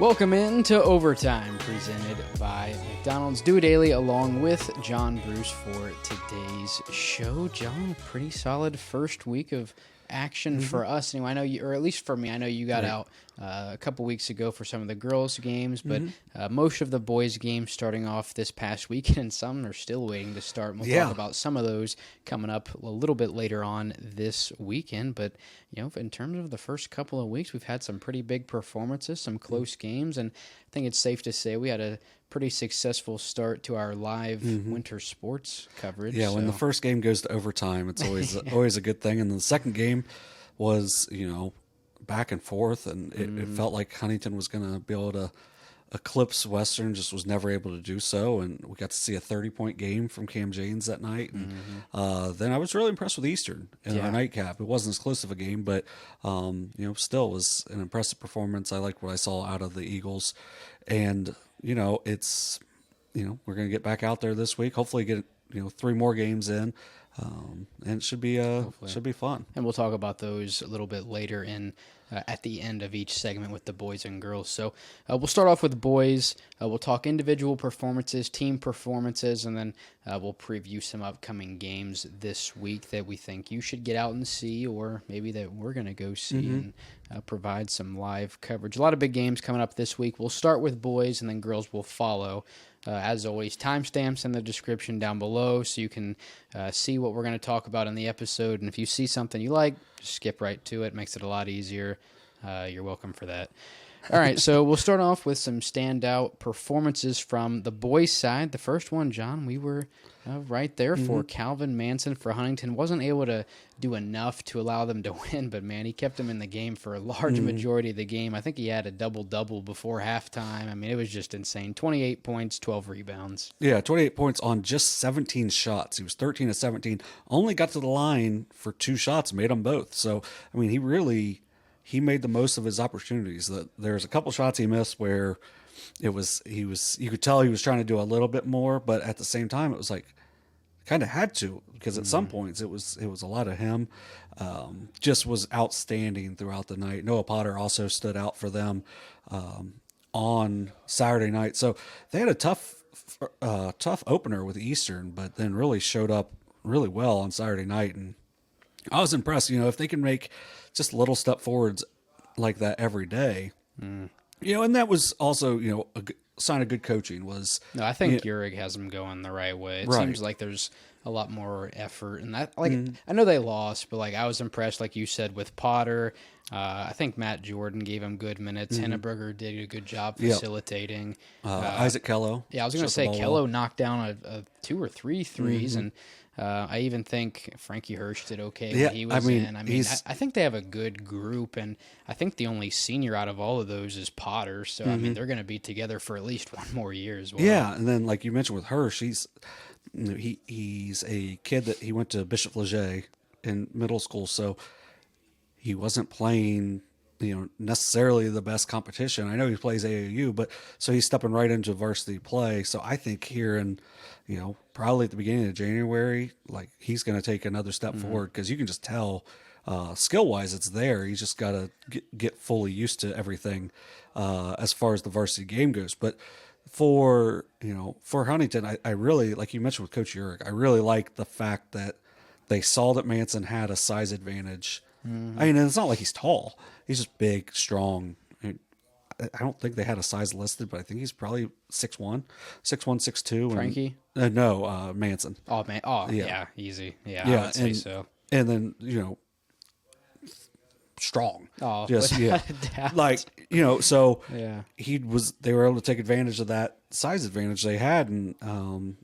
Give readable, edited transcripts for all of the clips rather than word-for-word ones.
Welcome into Overtime, presented by McDonald's. Dewey Dailey along with John Bruce for today's show. John, pretty solid first week of action for us. Anyway, I know you, or at least for me, I know you got out a couple weeks ago for some of the girls' games, but most of the boys' games starting off this past weekend, and some are still waiting to start. We'll talk about some of those coming up a little bit later on this weekend. But you know, in terms of the first couple of weeks, we've had some pretty big performances, some close games, and I think it's safe to say we had a pretty successful start to our live winter sports coverage. Yeah, when the first game goes to overtime, it's always always a good thing. And the second game was, back and forth, and it felt like Huntington was going to be able to eclipse Western, just was never able to do so. And we got to see a 30-point game from Cam Janes that night. And then I was really impressed with Eastern in our nightcap. It wasn't as close of a game, but still was an impressive performance. I liked what I saw out of the Eagles, and it's we're going to get back out there this week. Hopefully, get 3 more games in. And it should be fun. And we'll talk about those a little bit later in at the end of each segment with the boys and girls. So we'll start off with the boys. We'll talk individual performances, team performances, and then we'll preview some upcoming games this week that we think you should get out and see, or maybe that we're going to go see and provide some live coverage. A lot of big games coming up this week. We'll start with boys, and then girls will follow. As always, timestamps in the description down below so you can see what we're going to talk about in the episode. And if you see something you like, just skip right to it. Makes it a lot easier. You're welcome for that. All right, so we'll start off with some standout performances from the boys' side. The first one, John, we were right there for Kalvin Manson for Huntington. Wasn't able to do enough to allow them to win, but, man, he kept them in the game for a large majority of the game. I think he had a double-double before halftime. I mean, it was just insane. 28 points, 12 rebounds. Yeah, 28 points on just 17 shots. He was 13 of 17. Only got to the line for 2 shots, made them both. So, I mean, he made the most of his opportunities. There's a couple shots he missed where you could tell he was trying to do a little bit more, but at the same time it was like kind of had to, because at some points it was a lot of him. Just was outstanding throughout the night. Noah Potter also stood out for them on Saturday night. So they had a tough opener with Eastern, but then really showed up really well on Saturday night, and I was impressed. If they can make just little step forwards like that every day, and that was also, a sign of good coaching was. No, I think Uric has them going the right way. It seems like there's a lot more effort, and that, I know they lost, but I was impressed, like you said, with Potter. I think Matt Jordan gave him good minutes. Henneberger did a good job facilitating. Isaac Kello. Yeah, I was going to say Kello knocked down a 2 or 3 threes, and I even think Frankie Hirsch did okay when he was in. I think they have a good group, and I think the only senior out of all of those is Potter. So, I mean, they're going to be together for at least 1 more year as well. Yeah, and then like you mentioned with Hirsch, he's a kid that he went to Bishop Leger in middle school, so he wasn't playing necessarily the best competition. I know he plays AAU, but so he's stepping right into varsity play. So I think here in, probably at the beginning of January, he's going to take another step forward, because you can just tell skill-wise it's there. He's just got to get fully used to everything as far as the varsity game goes. But for Huntington, I really, like you mentioned with Coach Uric, I really like the fact that they saw that Manson had a size advantage. I mean, and it's not like he's tall. He's just big, strong. I don't think they had a size listed, but I think he's probably 6'1", 6'2". Frankie? No, Manson. Oh, man. Oh, yeah, easy. Yeah, I would say so. And then, strong. Oh, just, so they were able to take advantage of that size advantage they had, and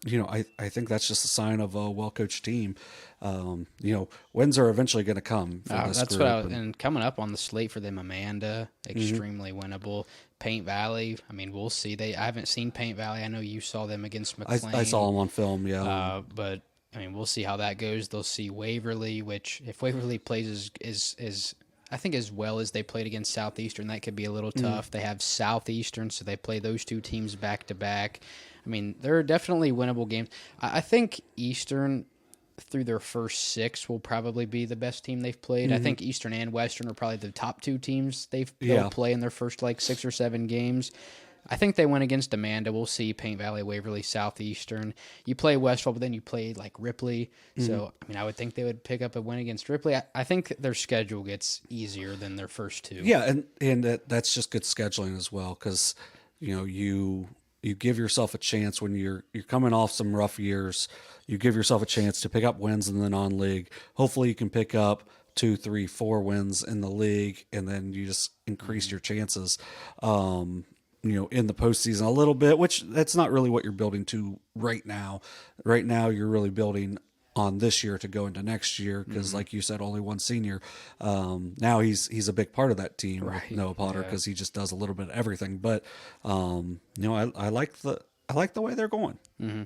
I think that's just a sign of a well-coached team. Wins are eventually going to come from this that's group. And coming up on the slate for them, Amanda, extremely winnable. Paint Valley, I mean, we'll see. I haven't seen Paint Valley. I know you saw them against McLean. I saw them on film, yeah. But, I mean, we'll see how that goes. They'll see Waverly, which if Waverly plays is I think as well as they played against Southeastern, that could be a little tough. They have Southeastern, so they play those 2 teams back-to-back. I mean, they're definitely winnable games. I think Eastern, through their first 6 will probably be the best team they've played. I think Eastern and Western are probably the top 2 teams they'll play in their first like 6 or 7 games. I think they went against Amanda. We'll see Paint Valley, Waverly, Southeastern. You play Westfall, but then you play like Ripley. So, I mean, I would think they would pick up a win against Ripley. I think their schedule gets easier than their first 2. Yeah, and that's just good scheduling as well, because you give yourself a chance when you're coming off some rough years. You give yourself a chance to pick up wins in the non-league. Hopefully, you can pick up 2, 3, 4 wins in the league, and then you just increase your chances. In the postseason a little bit, which that's not really what you're building to right now. Right now, you're really building on this year to go into next year because, like you said, only one senior. Now he's a big part of that team, right, with Noah Potter, because he just does a little bit of everything. But I like the way they're going. Mm-hmm.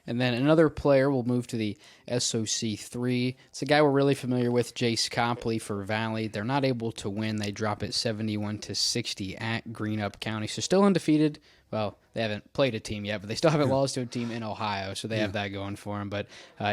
And then another player will move to the SOC 3. It's a guy we're really familiar with, Jace Copley for Valley. They're not able to win. They drop it 71-60 at Greenup County. So still undefeated. Well, they haven't played a team yet, but they still haven't lost to a team in Ohio, so they have that going for them. But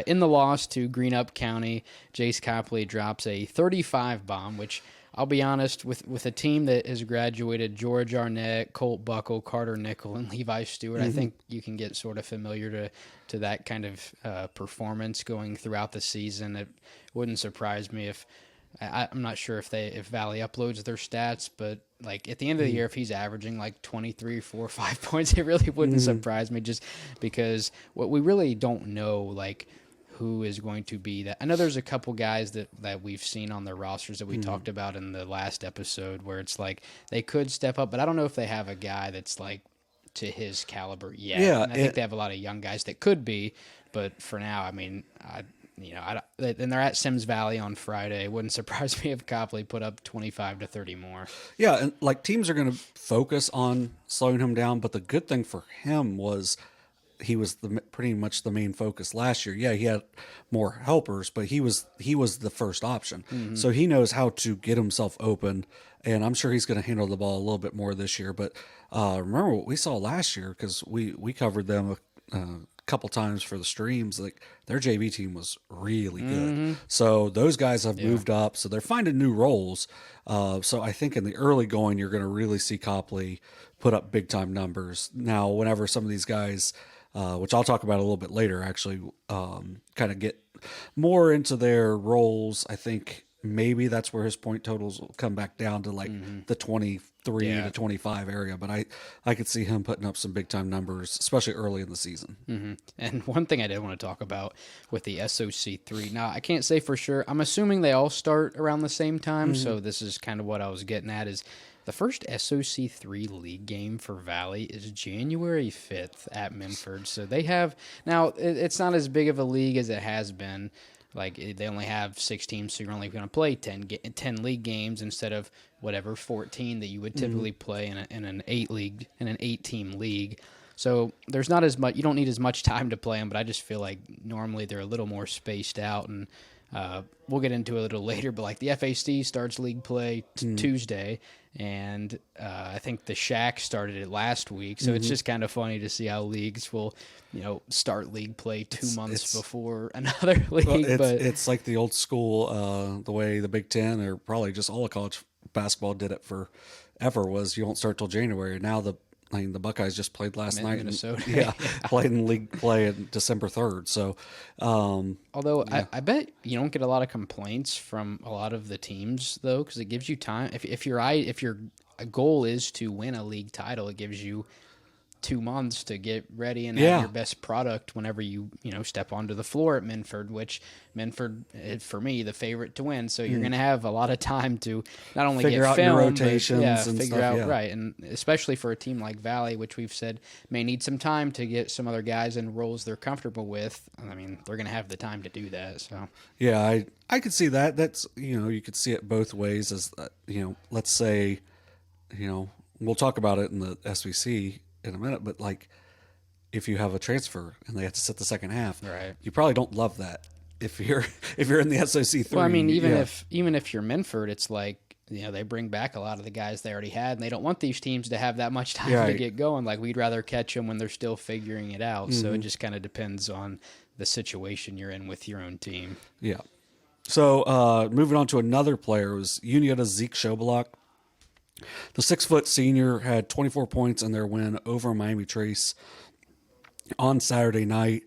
in the loss to Greenup County, Jace Copley drops a 35 bomb, which I'll be honest, with a team that has graduated George Arnett, Colt Buckle, Carter Nickel, and Levi Stewart, I think you can get sort of familiar to that kind of performance going throughout the season. It wouldn't surprise me if I'm not sure if Valley uploads their stats, but like at the end of the year, if he's averaging like 23, 4, 5 points, it really wouldn't surprise me, just because what we really don't know, like, who is going to be that. I know there's a couple guys that we've seen on their rosters that we talked about in the last episode where it's like they could step up, but I don't know if they have a guy that's like to his caliber yet. Yeah, and I think they have a lot of young guys that could be, but for now, I mean, and they're at Sims Valley on Friday. It wouldn't surprise me if Copley put up 25 to 30 more. Yeah, and like teams are going to focus on slowing him down, but the good thing for him was he was pretty much the main focus last year. Yeah, he had more helpers, but he was the first option. So he knows how to get himself open, and I'm sure he's going to handle the ball a little bit more this year. But remember what we saw last year, because we covered them a couple times for the streams. Like their JV team was really good. So those guys have moved up, so they're finding new roles. So I think in the early going, you're going to really see Copley put up big time numbers. Now, whenever some of these guys, which I'll talk about a little bit later, actually kind of get more into their roles, I think maybe that's where his point totals will come back down to like the 23 to 25 area. But I could see him putting up some big time numbers, especially early in the season. And one thing I did want to talk about with the SOC3, now I can't say for sure. I'm assuming they all start around the same time. So this is kind of what I was getting at, is the first SOC3 league game for Valley is January 5th at Minford. So they have, now it's not as big of a league as it has been. Like they only have 6 teams, so you're only going to play 10 league games instead of whatever 14 that you would typically play in an 8-team league. So there's not as much, you don't need as much time to play them, but I just feel like normally they're a little more spaced out, and we'll get into it a little later, but like the FAC starts league play Tuesday, and I think the Shack started it last week, so it's just kind of funny to see how leagues will, start league play 2 months before another league. Well, but it's like the old school, the way the Big Ten, or probably just all of college basketball did it forever, was you won't start till January. Now the Buckeyes just played last night. Minnesota. Played in league play on December 3rd. So, although I bet you don't get a lot of complaints from a lot of the teams though, because it gives you time. If your goal is to win a league title, it gives you 2 months to get ready and have your best product whenever you step onto the floor at Minford, which Minford is, for me, the favorite to win. So you're going to have a lot of time to not only figure get out film, your rotations, but and figure stuff, out right, and especially for a team like Valley, which we've said may need some time to get some other guys in roles they're comfortable with. I mean, they're going to have the time to do that. So yeah, I could see that. That's you could see it both ways. As let's say, we'll talk about it in the SVC in a minute, but like if you have a transfer and they have to sit the second half, right, you probably don't love that if you're in the SOC 3. Well, I mean, even if you're Minford, it's like they bring back a lot of the guys they already had, and they don't want these teams to have that much time to get going. Like we'd rather catch them when they're still figuring it out. So it just kind of depends on the situation you're in with your own team. Yeah. So moving on to another player was Unioto's Zeke Schobelock. The 6-foot senior had 24 points in their win over Miami Trace on Saturday night.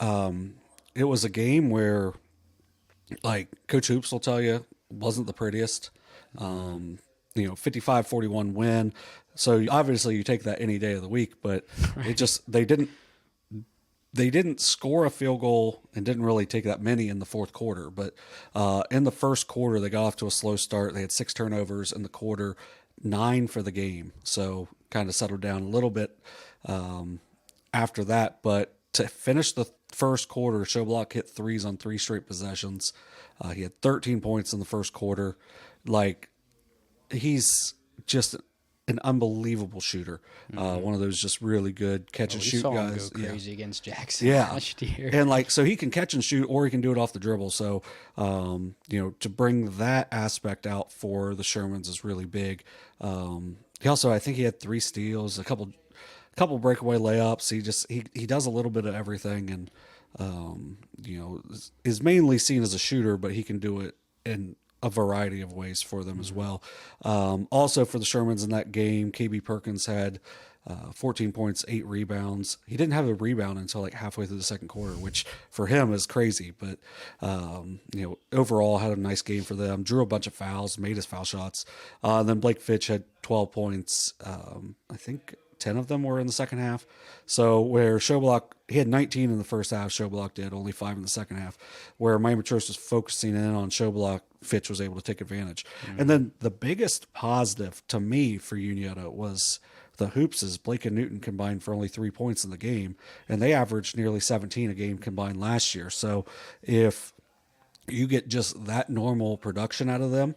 It was a game where, like Coach Hoops will tell you, wasn't the prettiest. 55-41 win. So obviously you take that any day of the week, but it just they didn't score a field goal and didn't really take that many in the fourth quarter. But in the first quarter, they got off to a slow start. They had 6 turnovers in the quarter, 9 for the game. So kind of settled down a little bit after that. But to finish the first quarter, Schobelock hit threes on 3 straight possessions. He had 13 points in the first quarter. Like, he's just an unbelievable shooter. One of those just really good catch and shoot guys. We saw him go crazy against Jackson last year. And like, so he can catch and shoot, or he can do it off the dribble. So, to bring that aspect out for the Shermans is really big. He also, I think he had 3 steals, a couple breakaway layups. He does a little bit of everything, and is mainly seen as a shooter, but he can do it in a variety of ways for them as well. Also for the Shermans in that game, KB Perkins had 14 points, 8 rebounds. He didn't have a rebound until like halfway through the second quarter, which for him is crazy. But, overall had a nice game for them. Drew a bunch of fouls, made his foul shots. Then Blake Fitch had 12 points. I think 10 of them were in the second half. So where Schobelock, he had 19 in the first half, Schobelock did, only 5 in the second half. Where Miami Trace was focusing in on Schobelock, Fitch was able to take advantage. And then the biggest positive to me for Unioto was the Hoopses. Blake and Newton combined for only 3 points in the game, and they averaged nearly 17 a game combined last year. So if you get just that normal production out of them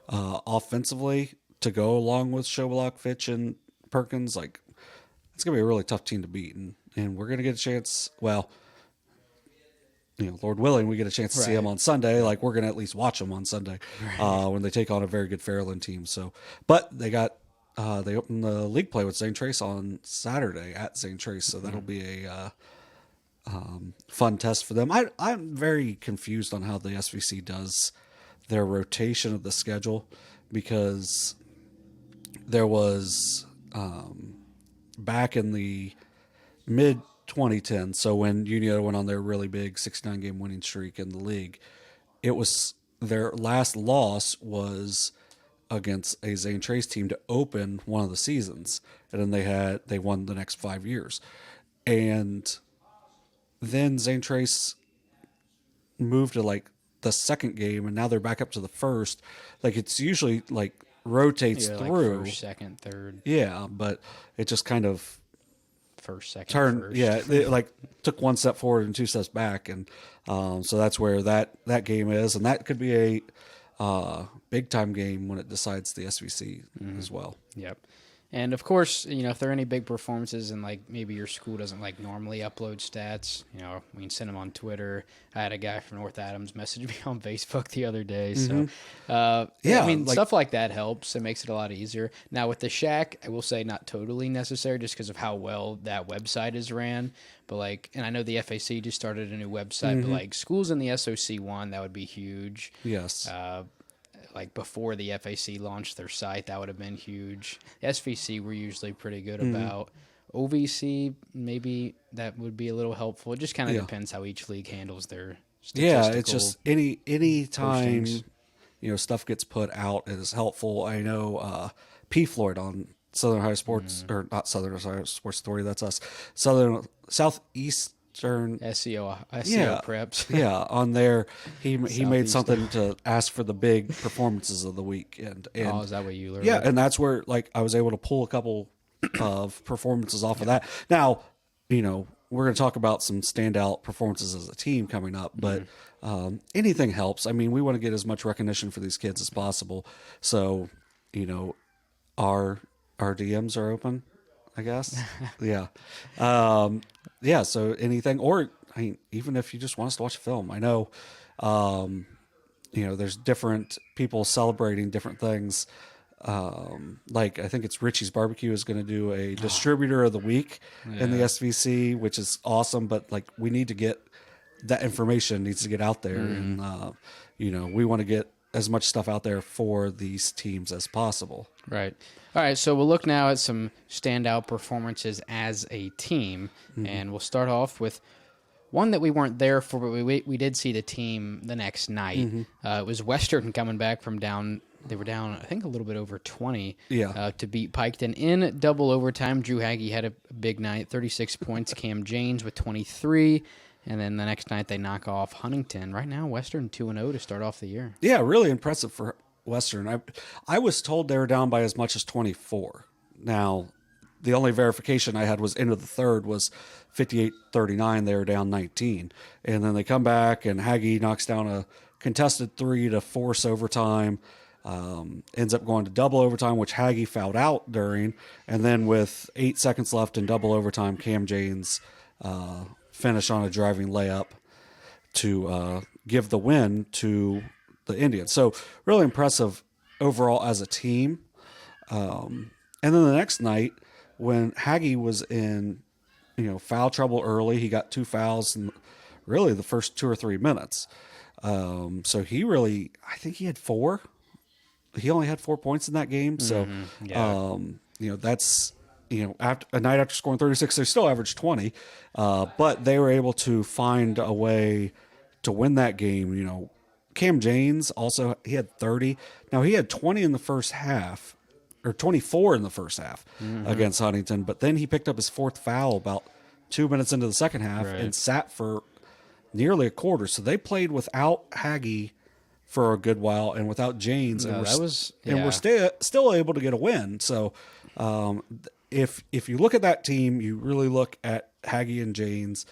offensively to go along with Schobelock, Fitch, and Perkins, like, it's going to be a really tough team to beat. And we're going to get a chance, well, Lord willing, we get a chance to see them on Sunday. Like, we're going to at least watch them on Sunday when they take on a very good Fairland team. So, but they got, they opened the league play with St. Trace on Saturday at St. Trace. So that'll be a fun test for them. I'm very confused on how the SVC does their rotation of the schedule, because there was, back in the mid 2010, so when Unioto went on their really big 69-game winning streak in the league, it was their last loss was against a St. Trace team to open one of the seasons, and then they won the next 5 years, and then St. Trace moved to like the second game, and now they're back up to the first. Like, it's usually like rotates through like first, second, third. Yeah, but it just kind of first, second, turned. first. Yeah, they like took 1 step forward and 2 steps back, and so that's where that game is, and that could be a big time game when it decides the SVC as well. Yep. And of course, if there are any big performances and like maybe your school doesn't like normally upload stats, we can send them on Twitter. I had a guy from North Adams message me on Facebook the other day. So, stuff like that helps. It makes it a lot easier. Now with the Shack, I will say not totally necessary just because of how well that website is ran. But and I know the FAC just started a new website, but like schools in the SOC one, that would be huge. Yes. Like before the FAC launched their site, that would have been huge. The SVC we're usually pretty good about. OVC, maybe that would be a little helpful. It just kind of depends how each league handles their statistical. Yeah, it's just any time stuff gets put out is helpful. I know P. Floyd on Southern Ohio Sports, or not Southern Ohio Sports Authority, that's us. Southeastern SEO preps. Yeah, on there he made something to ask for the big performances of the week, and is that what you learned? Yeah, and that's where I was able to pull a couple of performances off of that. Now, we're going to talk about some standout performances as a team coming up, but anything helps. I mean, we want to get as much recognition for these kids as possible. So, our DMs are open, I guess. Yeah. So anything, or even if you just want us to watch a film, I know, there's different people celebrating different things. Like I think it's Richie's Barbecue is going to do a distributor of the week in the SVC, which is awesome. But like we need to get that information needs to get out there, and we want to get as much stuff out there for these teams as possible. Right. All right, so we'll look now at some standout performances as a team, and we'll start off with one that we weren't there for, but we did see the team the next night. It was Western coming back from down. They were down, I think, a little bit over 20 to beat Piketon in double overtime. Drew Hagee had a big night, 36 points. Cam Janes with 23. And then the next night they knock off Huntington. Right now, Western 2-0 to start off the year. Yeah, really impressive for Western. I was told they were down by as much as 24. Now, the only verification I had was into the third was 58-39. They were down 19. And then they come back, and Hagee knocks down a contested three to force overtime. Ends up going to double overtime, which Hagee fouled out during. And then with 8 seconds left in double overtime, Cam Janes finish on a driving layup to give the win to the Indians. So really impressive overall as a team. And then the next night, when Hagee was in, foul trouble early, he got 2 fouls in really the first 2 or 3 minutes. So he really, I think he had 4. He only had 4 points in that game. So, that's, after a night after scoring 36, they still averaged 20. But they were able to find a way to win that game. Cam Janes also, he had 30. Now, he had 20 in the first half, or 24 in the first half against Huntington. But then he picked up his 4th foul about 2 minutes into the second half and sat for nearly a quarter. So they played without Hagee for a good while and without Janes, and we're still able to get a win. So if you look at that team, you really look at Hagee and Janes,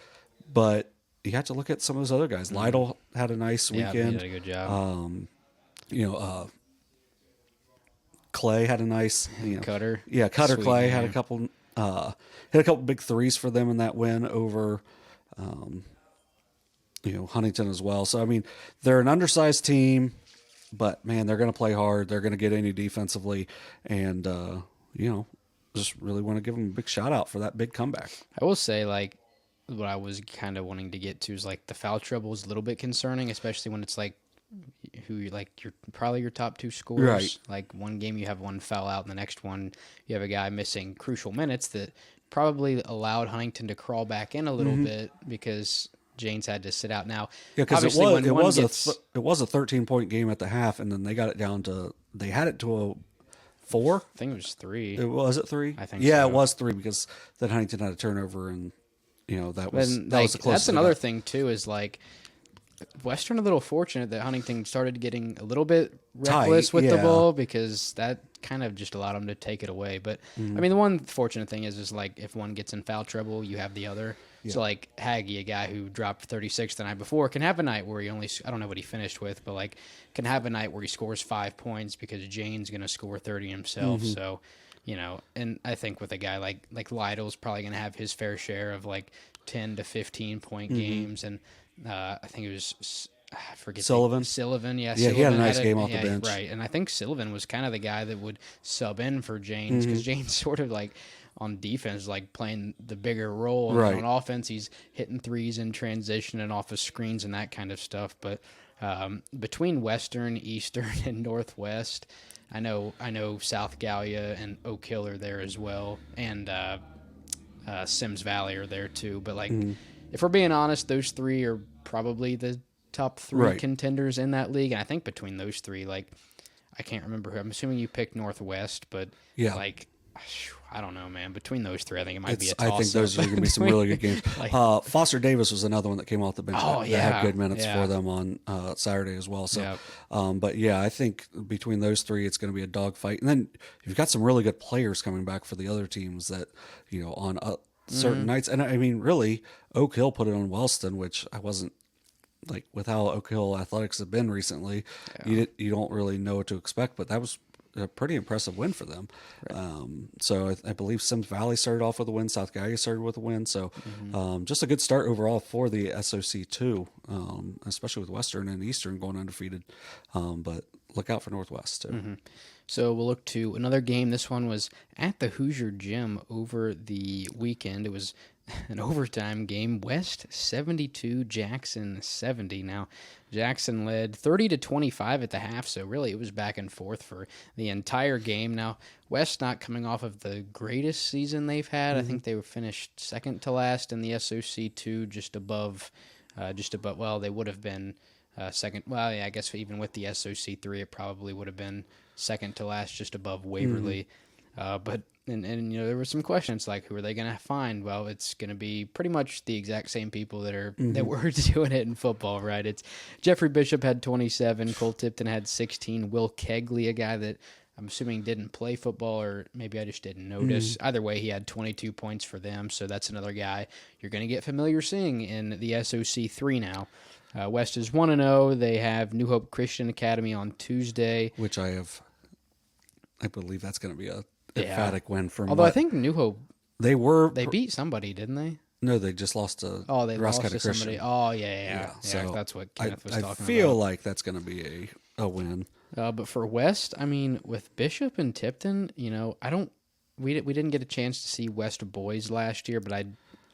but you have to look at some of those other guys. Lytle had a nice weekend. He did a good job. Clay had a nice Cutter. Yeah, Cutter Sweet Clay name. had a couple hit a couple big threes for them in that win over Huntington as well. So, I mean, they're an undersized team, but, man, they're going to play hard. They're going to get in you defensively. And, just really want to give them a big shout-out for that big comeback. I will say, what I was kind of wanting to get to is, the foul trouble is a little bit concerning, especially when it's, you're probably your top 2 scorers. Right. One game you have one foul out, and the next one you have a guy missing crucial minutes that probably allowed Huntington to crawl back in a little bit because – Janes had to sit out now. Yeah, because it was a 13-point game at the half, and then they got it down to they had it to a 4. I think it was 3. Was it 3? I think. Yeah, so. It was 3 because then Huntington had a turnover, and that was the closest. That's another thing too. Is Western a little fortunate that Huntington started getting a little bit reckless with the ball because that kind of just allowed them to take it away. But I mean, the one fortunate thing is if one gets in foul trouble, you have the other. Yeah. So Hagee, a guy who dropped 36 the night before, can have a night where he I don't know what he finished with, but can have a night where he scores 5 points because Jane's going to score 30 himself. So, and I think with a guy like Lytle's probably going to have his fair share of 10 to 15 point games. And I think it was, I forget. Sullivan, yeah. Yeah, he had a nice game off the bench. Right. And I think Sullivan was kind of the guy that would sub in for Janes because Janes sort of on defense, playing the bigger role. Right. And on offense, he's hitting threes in transition and off of screens and that kind of stuff. But between Western, Eastern, and Northwest, I know South Gallia and Oak Hill are there as well, and Sims Valley are there too. But if we're being honest, those 3 are probably the top 3 contenders in that league. And I think between those 3, I can't remember who. I'm assuming you picked Northwest, but I don't know, man. Between those 3, I think it might be a toss-up. I think those are going to be some really good games. Foster Davis was another one that came off the bench. Oh, that had good minutes for them on Saturday as well. So, but I think between those 3, it's going to be a dogfight. And then you've got some really good players coming back for the other teams that on certain nights. And I mean, really, Oak Hill put it on Wellston, which I wasn't with how Oak Hill athletics have been recently. You don't really know what to expect, but that was a pretty impressive win for them. Right. So I believe Sims Valley started off with a win. South Gallia started with a win. So just a good start overall for the SOC too, especially with Western and Eastern going undefeated. But look out for Northwest too. So we'll look to another game. This one was at the Hoosier Gym over the weekend. It was an overtime game. West 72, Jackson 70. Now, Jackson led 30-25 at the half, so really it was back and forth for the entire game. Now, West not coming off of the greatest season they've had. I think they were finished second to last in the SOC2, just above, well, they would have been second. Well, yeah, I guess even with the SOC3, it probably would have been second to last, just above Waverly. But there were some questions like, who are they going to find? Well, it's going to be pretty much the exact same people that were doing it in football, right? It's Jeffrey Bishop had 27, Cole Tipton had 16, Will Kegley, a guy that I'm assuming didn't play football, or maybe I just didn't notice. Either way, he had 22 points for them, so that's another guy you're going to get familiar seeing in the SOC3 now. West is 1-0. They have New Hope Christian Academy on Tuesday, which I believe that's going to be a emphatic win for them. Although I think New Hope, they beat somebody, didn't they? No, they just lost to they lost to somebody. Oh, yeah. So that's what Kenneth was talking about. I feel like that's going to be a win. But for West, I mean, with Bishop and Tipton, we didn't get a chance to see West boys last year, but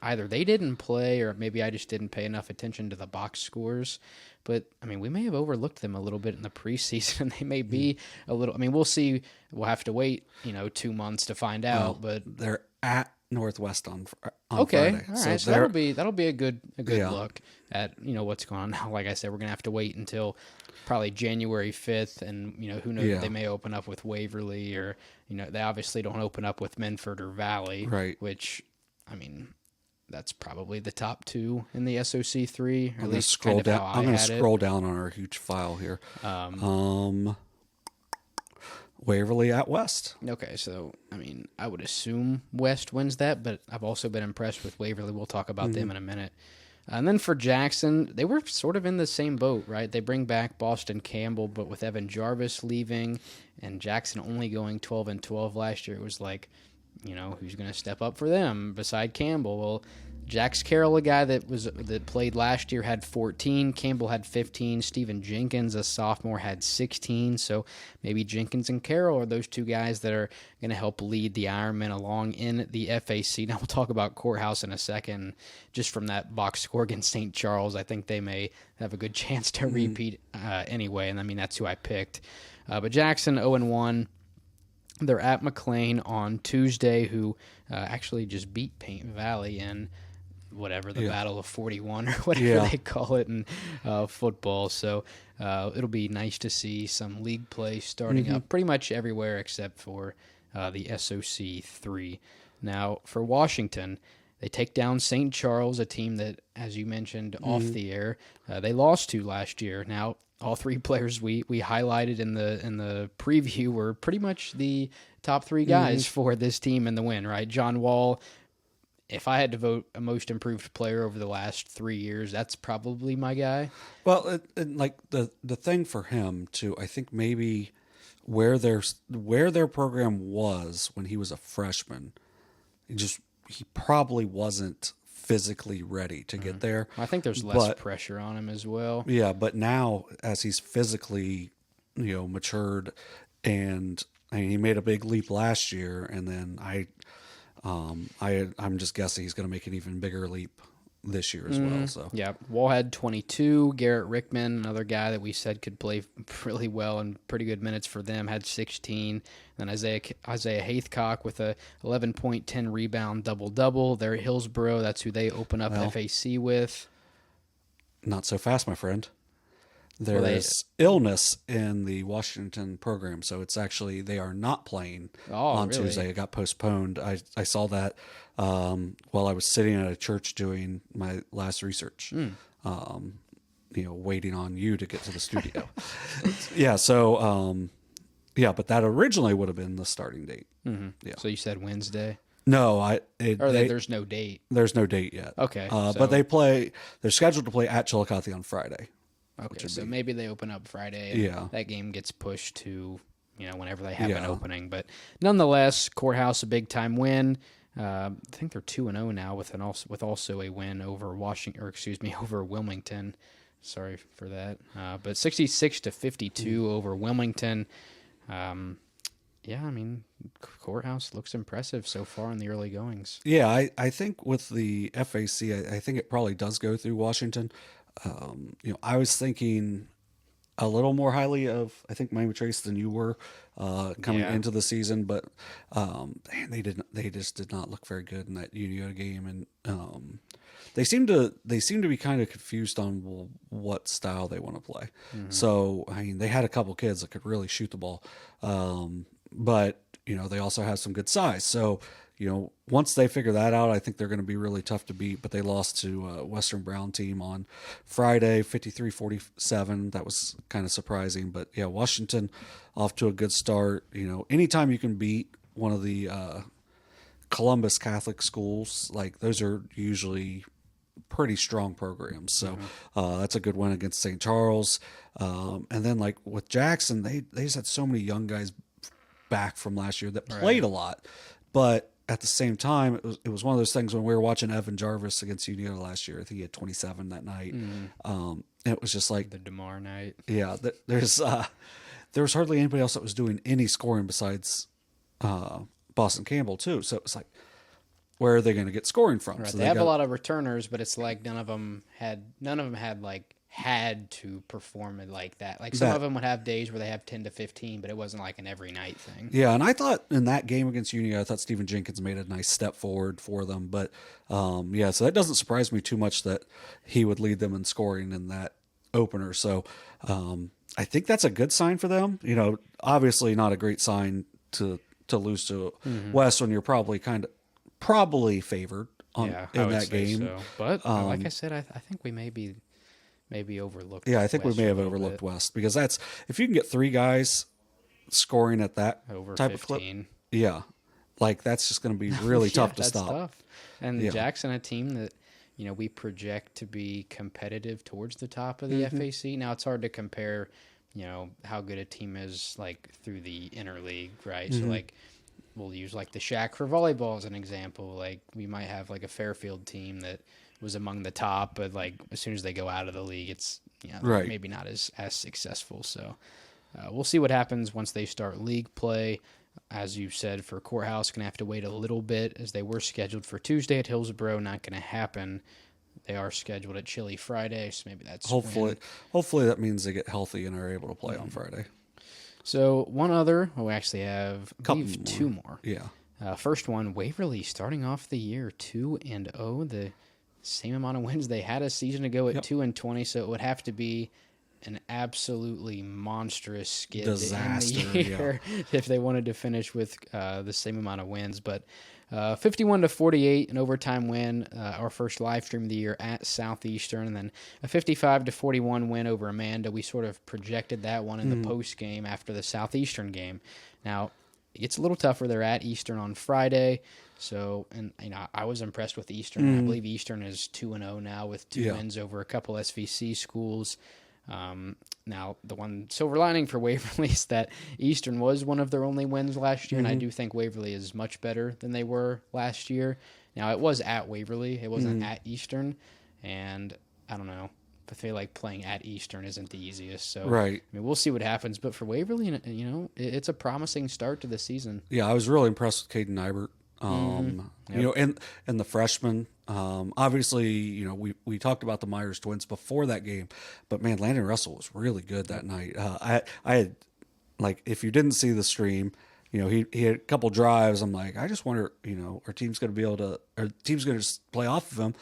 either they didn't play or maybe I just didn't pay enough attention to the box scores. But, I mean, we may have overlooked them a little bit in the preseason. They may be a little... I mean, we'll see. We'll have to wait, 2 months to find out. But they're at Northwest on okay, Friday. All right. So that'll be a good look at, what's going on now. Like I said, we're going to have to wait until probably January 5th. And, who knows, they may open up with Waverly or, they obviously don't open up with Minford or Valley. Right. Which, I mean... That's probably the top two in the SOC3. I'm going to scroll down. I'm going to scroll down on our huge file here. Waverly at West. Okay, so I mean, I would assume West wins that, but I've also been impressed with Waverly. We'll talk about them in a minute. And then for Jackson, they were sort of in the same boat, right? They bring back Boston Campbell, but with Evan Jarvis leaving and Jackson only going 12-12 last year, it was like, who's going to step up for them beside Campbell? Well, Jax Carroll, a guy that played last year, had 14. Campbell had 15. Steven Jenkins, a sophomore, had 16. So maybe Jenkins and Carroll are those two guys that are going to help lead the Ironmen along in the FAC. Now we'll talk about Courthouse in a second. Just from that box score against St. Charles, I think they may have a good chance to repeat anyway. And I mean, that's who I picked. But Jackson 0-1. They're at McLean on Tuesday, who actually just beat Paint Valley in whatever, the Battle of 41 or whatever they call it in football. So it'll be nice to see some league play starting up pretty much everywhere except for the SOC3. Now, for Washington, they take down St. Charles, a team that, as you mentioned off the air, they lost to last year. Now, all three players we highlighted in the preview were pretty much the top three guys for this team in the win, right? John Wall, if I had to vote a most improved player over the last 3 years, that's probably my guy. Well, like the thing for him too, I think maybe where their program was when he was a freshman, he probably wasn't physically ready to get there. I think there's less pressure on him as well. Yeah, but now as he's physically, matured, and I mean, he made a big leap last year, and then I'm just guessing he's going to make an even bigger leap this year as well. So yeah, Wall had 22. Garrett Rickman, another guy that we said could play really well and pretty good minutes for them, had 16. Then Isaiah Haithcock with a 11 point, 10 rebound double-double. They're at Hillsborough. That's who they open up FAC with. Not so fast, my friend. There is illness in the Washington program, so it's actually they are not playing on really? Tuesday. It got postponed. I saw that while I was sitting at a church doing my last research, waiting on you to get to the studio. But that originally would have been the starting date. Mm-hmm. Yeah. So you said Wednesday? No, there's no date. There's no date yet. Okay, but they're scheduled to play at Chillicothe on Friday. Okay, so maybe they open up Friday and that game gets pushed to, whenever they have an opening. But nonetheless, Courthouse, a big-time win. I think they're 2-0 now with also a win over over Wilmington. Sorry for that. But 66-52 over Wilmington. Yeah, I mean, Courthouse looks impressive so far in the early goings. Yeah, I think with the FAC, I think it probably does go through Washington. I was thinking a little more highly of, I think, Miami Trace than you were coming Yeah. into the season, but man, they just did not look very good in that Unioto game, and they seem to be kind of confused on what style they want to play. So I mean, they had a couple kids that could really shoot the ball, but they also have some good size. So once they figure that out, I think they're going to be really tough to beat. But they lost to a Western Brown team on Friday, 53-47. That was kind of surprising. But yeah, Washington off to a good start. Anytime you can beat one of the Columbus Catholic schools, like those are usually pretty strong programs. So that's a good win against St. Charles. And then like with Jackson, they just had so many young guys back from last year that played a lot, but at the same time, it was one of those things when we were watching Evan Jarvis against Unioto last year. I think he had 27 that night. It was just like The DeMar night. yeah, there was hardly anybody else that was doing any scoring besides Boston Campbell too. So it was like, where are they going to get scoring from? Right. So They have a lot of returners, but it's like none of them had to perform it like that. Like some of them would have days where they have 10 to 15, but it wasn't like an every night thing. Yeah, and I thought in that game against Unioto, I thought Stephen Jenkins made a nice step forward for them. But yeah, so that doesn't surprise me too much that he would lead them in scoring in that opener. So I think that's a good sign for them. Obviously not a great sign to lose to West when you're probably favored in that game. So. But like I said, I think we maybe overlooked. Yeah, I think we West may a have little overlooked bit. West because that's if you can get three guys scoring at that Over type 15. of clip. Yeah, like that's just going to be really tough to that's stop. Tough. And Yeah. Jackson, a team that we project to be competitive towards the top of the FAC. Now it's hard to compare, how good a team is like through the interleague, right? So like we'll use like the Shack for volleyball as an example. Like we might have like a Fairfield team that was among the top, but like as soon as they go out of the league, it's Right. maybe not as successful. So we'll see what happens once they start league play. As you said, for Courthouse, going to have to wait a little bit as they were scheduled for Tuesday at Hillsborough. Not going to happen. They are scheduled at Chile Friday, so maybe that's Hopefully that means they get healthy and are able to play on Friday. So one other, we actually have Couple two more. Yeah. First one, Waverly starting off the year 2-0, the same amount of wins they had a season ago at 2-20. So it would have to be an absolutely monstrous skid Disaster, in the year if they wanted to finish with the same amount of wins. But 51-48, an overtime win, our first live stream of the year at Southeastern, and then a 55-41 win over Amanda. We sort of projected that one in the post game after the Southeastern game. Now it gets a little tougher. They're at Eastern on Friday. So, and I was impressed with Eastern. I believe Eastern is 2-0 now with two wins over a couple SVC schools. Now, the one silver lining for Waverly is that Eastern was one of their only wins last year, and I do think Waverly is much better than they were last year. Now, it was at Waverly. It wasn't at Eastern, and I don't know. I feel like playing at Eastern isn't the easiest. So, Right. I mean, we'll see what happens. But for Waverly, it's a promising start to the season. Yeah, I was really impressed with Caden Nybert. And the freshmen. Obviously, we talked about the Myers twins before that game, but man, Landon Russell was really good that night. I had like, if you didn't see the stream, he had a couple drives. I'm like, I just wonder, our team's going to just play off of him.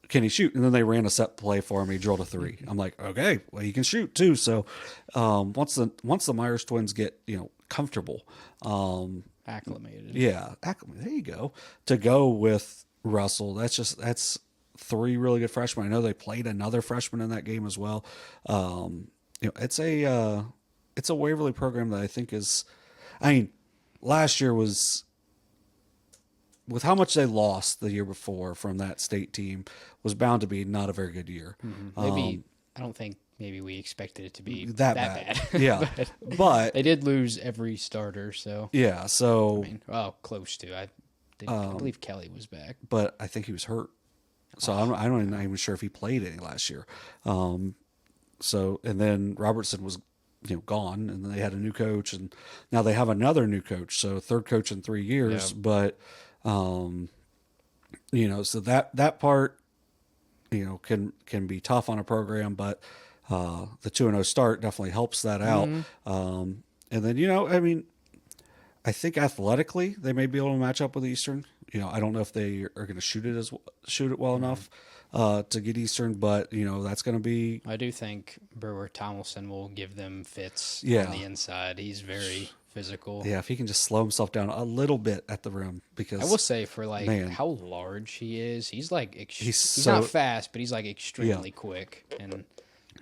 Can he shoot? And then they ran a set play for him. He drilled a three. I'm like, okay, well, he can shoot too. So, once the Myers twins get, comfortable, Acclimated. yeah, there you go. To go with Russell, that's three really good freshmen. I know they played another freshman in that game as well. It's a Waverly program that I think is, last year was, with how much they lost the year before from that state team, was bound to be not a very good year. Maybe, I don't think maybe we expected it to be That bad. Yeah, but they did lose every starter, so yeah, so close to. I believe Kelly was back. but I think he was hurt. So I'm not even sure if he played any last year. So, and then Robertson gone, and then they had a new coach, and now they have another new coach, so third coach in 3 years. Yeah. But so that part can be tough on a program, but the 2-0 start definitely helps that out. And then I think athletically they may be able to match up with Eastern. I don't know if they are going to shoot it well enough to get Eastern, but that's going to be. I do think Brewer Tomlinson will give them fits on the inside. He's very physical. Yeah, if he can just slow himself down a little bit at the rim, because I will say for how large he is, he's he's not fast, but he's extremely quick, and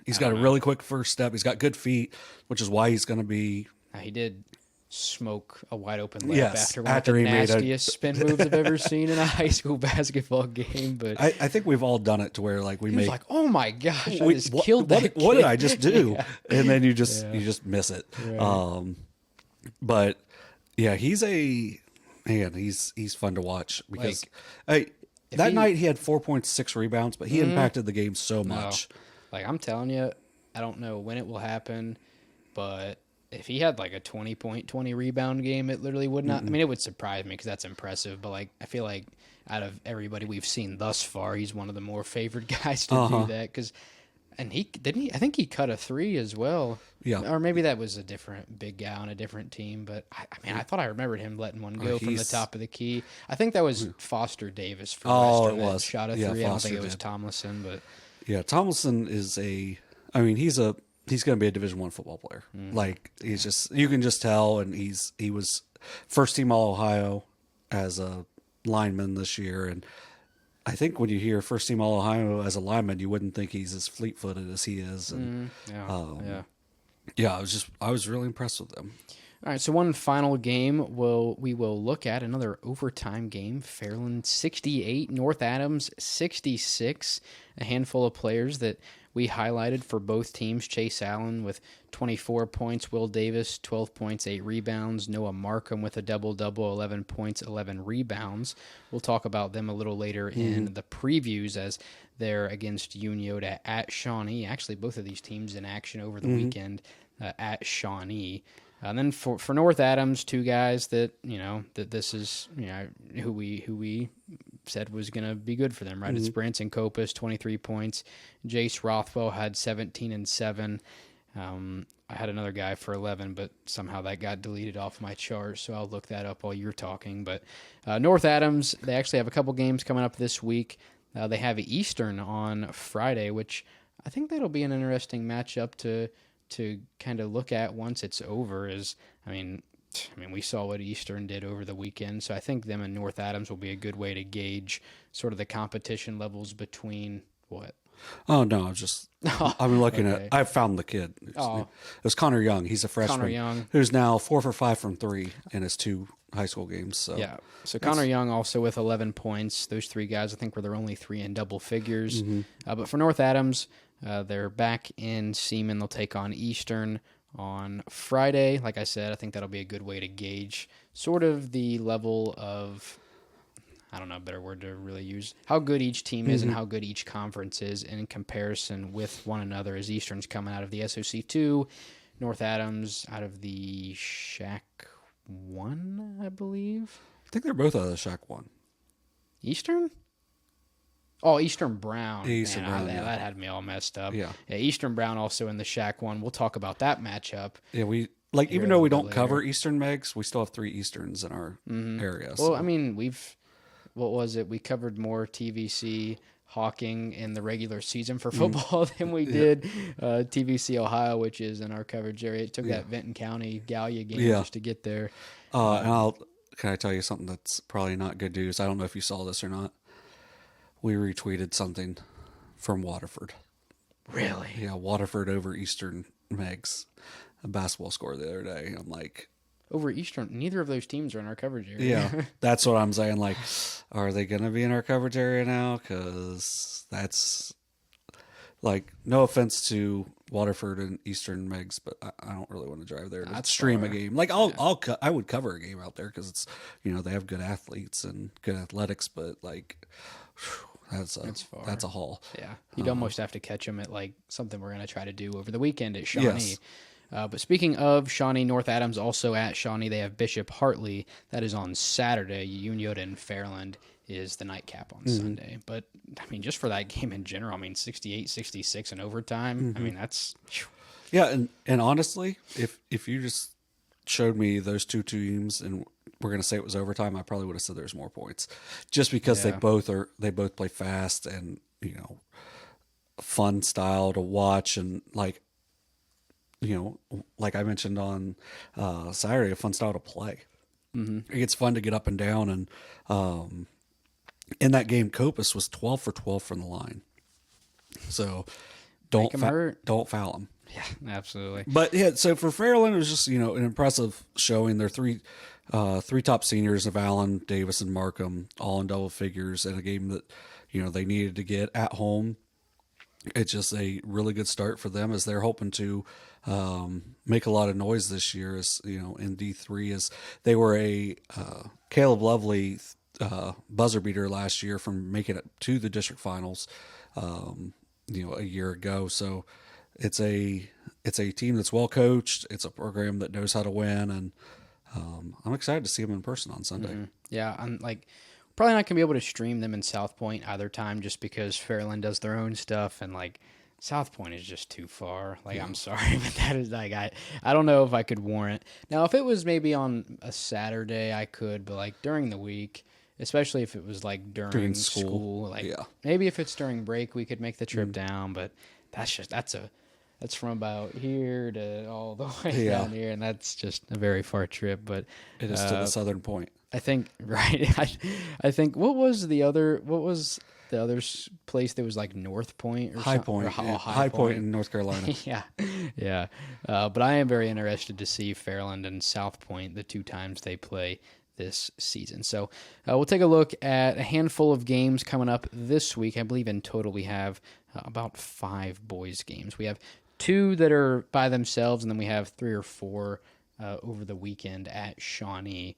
he's got a really quick first step. He's got good feet, which is why he's going to be. He did smoke a wide open layup after one of the he nastiest spin moves I've ever seen in a high school basketball game. But I think we've all done it to where we make oh my gosh, I just killed that. What did I just do? And then you just miss it. Right. But yeah, he's fun to watch because that night he had 4.6 rebounds, but he impacted the game so much. I'm telling you, I don't know when it will happen, but if he had a 20-point, 20 rebound game, it literally would not. I mean, it would surprise me because that's impressive. But I feel like out of everybody we've seen thus far, he's one of the more favored guys to do that. And he I think he cut a 3 as well. Yeah. Or maybe that was a different big guy on a different team. But I thought I remembered him letting one go from the top of the key. I think that was Foster Davis for Western. It was. Shot a 3. I don't think it was Tomlinson, but yeah, Tomlinson is he's going to be a Division I football player. He's just, you can just tell. And he was first team All-Ohio as a lineman this year. And I think when you hear first team All-Ohio as a lineman, you wouldn't think he's as fleet-footed as he is. And I was really impressed with him. All right, so one final game we will look at, another overtime game. Fairland 68, North Adams 66. A handful of players that we highlighted for both teams. Chase Allen with 24 points, Will Davis 12 points, 8 rebounds, Noah Markham with a double-double, 11 points, 11 rebounds. We'll talk about them a little later in the previews as they're against Unioto at Shawnee. Actually, both of these teams in action over the weekend at Shawnee. And then for North Adams, two guys that that this is who we said was going to be good for them, right? It's Branson Copus, 23 points. Jace Rothwell had 17 and 7. I had another guy for 11, but somehow that got deleted off my chart, so I'll look that up while you're talking. But North Adams, they actually have a couple games coming up this week. They have Eastern on Friday, which I think that'll be an interesting matchup to kind of look at once it's over. I mean, we saw what Eastern did over the weekend, so I think them and North Adams will be a good way to gauge sort of the competition levels between what? Oh, no, I'm looking at, I found the kid. It was Connor Young. He's a freshman. Connor Young. Who's now 4 for 5 from 3 in his 2 high school games. So. Yeah. So Connor Young also with 11 points. Those 3 guys, I think, were their only 3 in double figures. But for North Adams, they're back in Seaman. They'll take on Eastern on Friday. Like I said, I think that'll be a good way to gauge sort of the level of, I don't know a better word to really use, how good each team is and how good each conference is in comparison with one another, as Eastern's coming out of the SOC2, North Adams out of the SHAC 1, I believe. I think they're both out of the SHAC 1. Eastern? Oh, Eastern Brown. Brown, that had me all messed up. Yeah. Eastern Brown also in the SHAC 1. We'll talk about that matchup. Yeah, even though we don't cover Eastern Megs, we still have 3 Easterns in our area. Well, I mean, what was it? We covered more TVC Hocking in the regular season for football than we did TVC Ohio, which is in our coverage area. It took that Vinton County Gallia game just to get there. And can I tell you something that's probably not good news? I don't know if you saw this or not. We retweeted something from Waterford. Really? Yeah, Waterford over Eastern Megs, a basketball score the other day. I'm like, over Eastern, neither of those teams are in our coverage area. Yeah, that's what I'm saying. Like, are they going to be in our coverage area now? Because that's, like, no offense to Waterford and Eastern Megs, but I don't really want to drive there to stream a game. Like, I would cover a game out there because it's, they have good athletes and good athletics, but like, that's a haul. Yeah, you'd almost have to catch them at like something we're going to try to do over the weekend at Shawnee. Yes. But speaking of Shawnee, North Adams also at Shawnee. They have Bishop Hartley. That is on Saturday. Unioto and Fairland is the nightcap on Sunday. But, I mean, just for that game in general, I mean, 68-66 in overtime. I mean, that's... Whew. Yeah, and honestly, if you just showed me those two teams and we're going to say it was overtime, I probably would have said there's more points. Just because they both play fast and, fun style to watch, and like I mentioned on Saturday, a fun style to play. It's fun to get up and down, and in that game, Copley was 12 for 12 from the line. So don't foul him. Yeah, absolutely. But yeah, so for Fairland, it was just an impressive showing. Their three top seniors of Allen, Davis, and Markham, all in double figures in a game that they needed to get at home. It's just a really good start for them, as they're hoping to make a lot of noise this year. As in D3, as they were a Caleb Lovely buzzer beater last year from making it to the district finals, a year ago. So it's a team that's well coached. It's a program that knows how to win, and I'm excited to see them in person on Sunday. Yeah, I'm probably not gonna be able to stream them in South Point either time, just because Fairland does their own stuff, and South Point is just too far. I'm sorry, but that is I don't know if I could warrant. Now, if it was maybe on a Saturday, I could, but during the week, especially if it was during school, maybe if it's during break, we could make the trip down. But that's from about here to all the way down here, and that's just a very far trip. But it is to the southern point. I think, right? I think what was the other place that was North Point or High Point? High Point in North Carolina. yeah. But I am very interested to see Fairland and South Point, the two times they play this season. So we'll take a look at a handful of games coming up this week. I believe in total we have about 5 boys games. We have 2 that are by themselves, and then we have 3 or 4 over the weekend at Shawnee.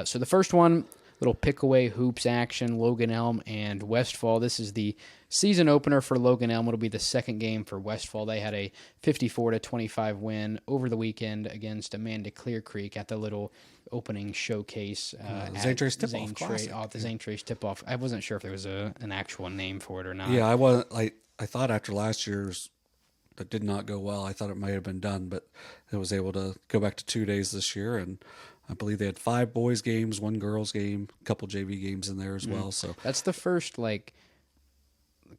So the first one, little pick-away hoops action, Logan Elm and Westfall. This is the season opener for Logan Elm. It'll be the second game for Westfall. They had a 54-25 win over the weekend against Amanda Clear Creek at the little opening showcase. Zane Trace Tip-Off Classic. The Zane Trace Tip-Off. I wasn't sure if there was an actual name for it or not. Yeah, I wasn't. I thought after last year's that did not go well, I thought it might have been done, but it was able to go back to 2 days this year, and I believe they had 5 boys games, 1 girls game, a couple JV games in there as well. So that's the first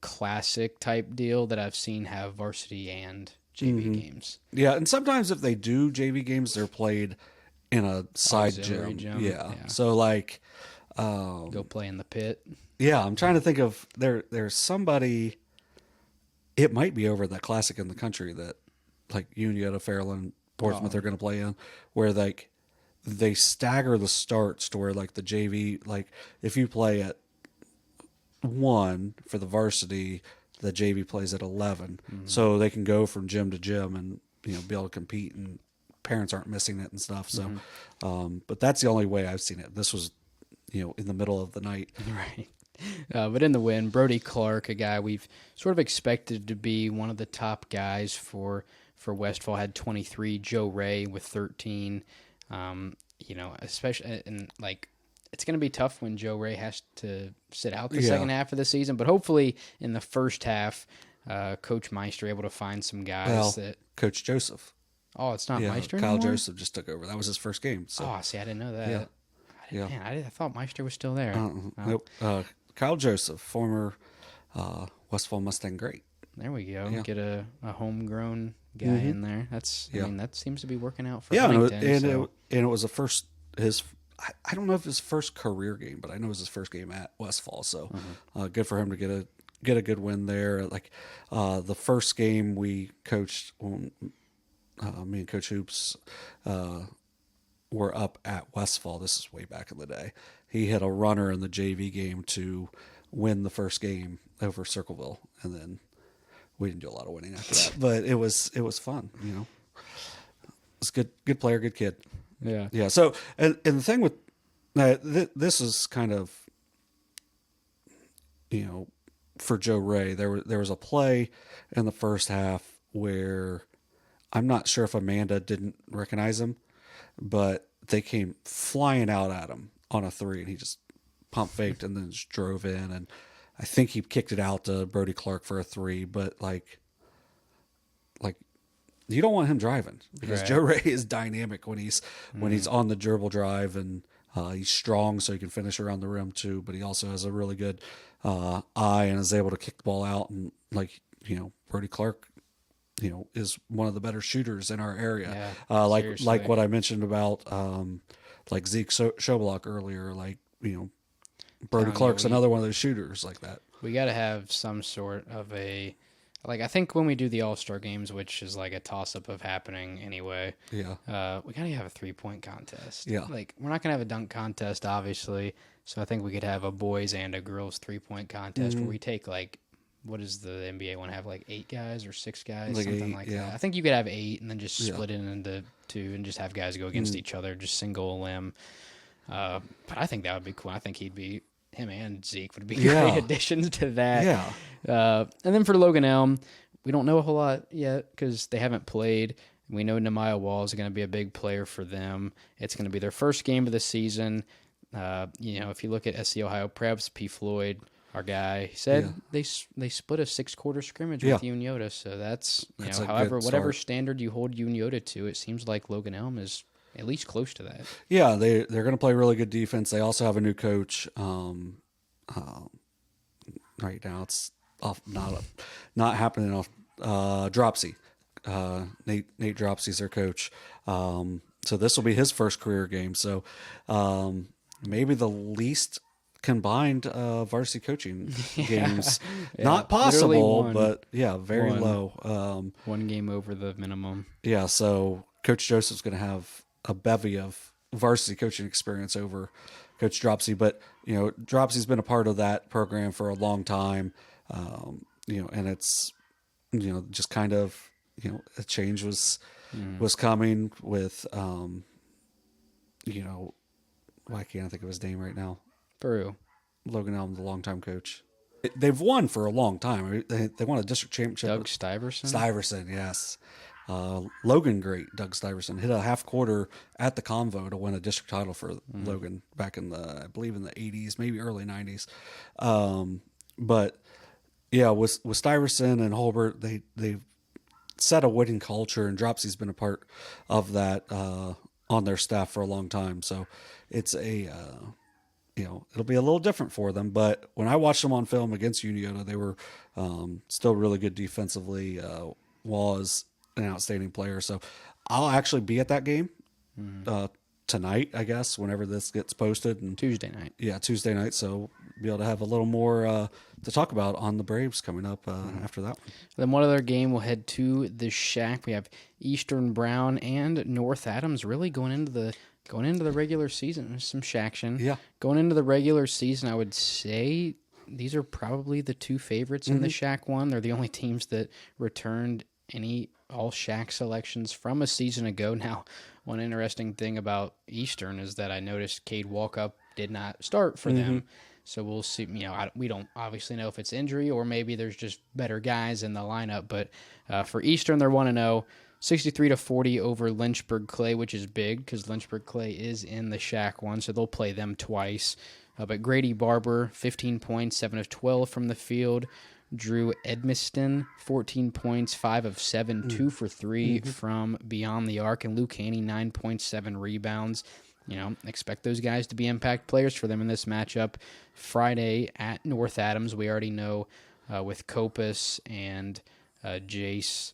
classic type deal that I've seen have varsity and JV games. Yeah, and sometimes if they do JV games, they're played in a side gym. Yeah. So go play in the pit. Yeah, I'm trying to think of there's somebody. It might be over that classic in the country that Unioto, Fairland, Portsmouth are going to play in, where they stagger the starts to where the JV, if you play at 1 for the varsity, the JV plays at 11, so they can go from gym to gym and be able to compete, and parents aren't missing it and stuff. So, but that's the only way I've seen it. This was in the middle of the night, right? But in the win, Brody Clark, a guy we've sort of expected to be one of the top guys for Westfall, had 23. Joe Ray with 13. Especially and it's going to be tough when Joe Ray has to sit out the second half of the season. But hopefully in the first half, Coach Meister able to find some guys that Coach Joseph. Oh, it's not Meister Kyle anymore? Joseph just took over. That was his first game. So. Oh, see, I didn't know that. Yeah. Man, I thought Meister was still there. Nope. Kyle Joseph, former Westfall Mustang great. There we go. Yeah. Get a homegrown guy in there. That's I mean, that seems to be working out for Huntington. And it was I don't know if his first career game, but I know it was his first game at Westfall. So good for him to get a good win there. The first game we coached, me and Coach Hoops were up at Westfall. This is way back in the day. He hit a runner in the JV game to win the first game over Circleville, and then we didn't do a lot of winning after that. But it was fun, It's good player, good kid. Yeah. So and the thing with this is kind of for Joe Ray. There was a play in the first half where I'm not sure if Amanda didn't recognize him, but they came flying out at him on a 3, and he just pump faked and then just drove in. And I think he kicked it out to Brody Clark for a 3, but like you don't want him driving because Joe Ray is dynamic when he's on the dribble drive, and he's strong, so he can finish around the rim too. But he also has a really good eye and is able to kick the ball out. And Brody Clark, is one of the better shooters in our area. Like what I mentioned about like Zeke Schobelock earlier. Brody Clark's another one of those shooters like that. We got to have some sort of I think when we do the All-Star games, which is like a toss-up of happening anyway, we got to have a 3-point contest. Yeah. We're not going to have a dunk contest, obviously, so I think we could have a boys and a girls 3-point contest where we take, what does the NBA want to have, 8 guys or 6 guys? Something 8, like that. I think you could have 8 and then just split it into 2 and just have guys go against each other, just single limb. But I think that would be cool. I think him and Zeke would be great additions to that. Yeah. And then for Logan Elm, we don't know a whole lot yet because they haven't played. We know Nehemiah Wall is going to be a big player for them. It's going to be their first game of the season. If you look at SC Ohio Preps, P. Floyd, our guy, he said they split a 6-quarter scrimmage with Unioto. So that's whatever standard you hold Unioto to, it seems like Logan Elm is at least close to that. Yeah, they're going to play really good defense. They also have a new coach. Right now, it's off, not happening off. Dropsy, Nate Dropsy's their coach. So this will be his first career game. So maybe the least combined varsity coaching games. Not possible, but very low. 1 game over the minimum. Yeah, so Coach Joseph's going to have a bevy of varsity coaching experience over Coach Dropsy, but Dropsy's been a part of that program for a long time, and it's just kind of a change was coming with why can't I think of his name right now? Peru. Logan Elm, the longtime coach. They've won for a long time. They won a district championship. Doug Stuyvesant? Stuyvesant, yes. Logan great, Doug Stuyvesant, hit a half quarter at the Convo to win a district title for Logan back in I believe in the 80s, maybe early 90s. But yeah, with Stuyvesant and Holbert, they set a winning culture, and Dropsy's been a part of that on their staff for a long time. So it's it'll be a little different for them. But when I watched them on film against Unioto, they were still really good defensively. Was an outstanding player. So I'll actually be at that game tonight, I guess, whenever this gets posted. And Tuesday night. Yeah, Tuesday night. So be able to have a little more to talk about on the Braves coming up after that one. Then one other game, we'll head to the Shack. We have Eastern Brown and North Adams really going into the regular season. There's some shaction. Yeah. Going into the regular season, I would say these are probably the 2 favorites in the Shack one. They're the only teams that returned any all Shack selections from a season ago. Now, one interesting thing about Eastern is that I noticed Cade Walkup did not start for them. So we'll see. We don't obviously know if it's injury or maybe there's just better guys in the lineup. But for Eastern, they're 1-0, 63-40 over Lynchburg-Clay, which is big because Lynchburg-Clay is in the Shack one, so they'll play them twice. But Grady Barber, 15 points, 7 of 12 from the field. Drew Edmiston, 14 points, 5 of 7, 2 for 3 from beyond the arc. And Luke Haney, 9.7 rebounds. Expect those guys to be impact players for them in this matchup. Friday at North Adams, we already know with Copus and Jace.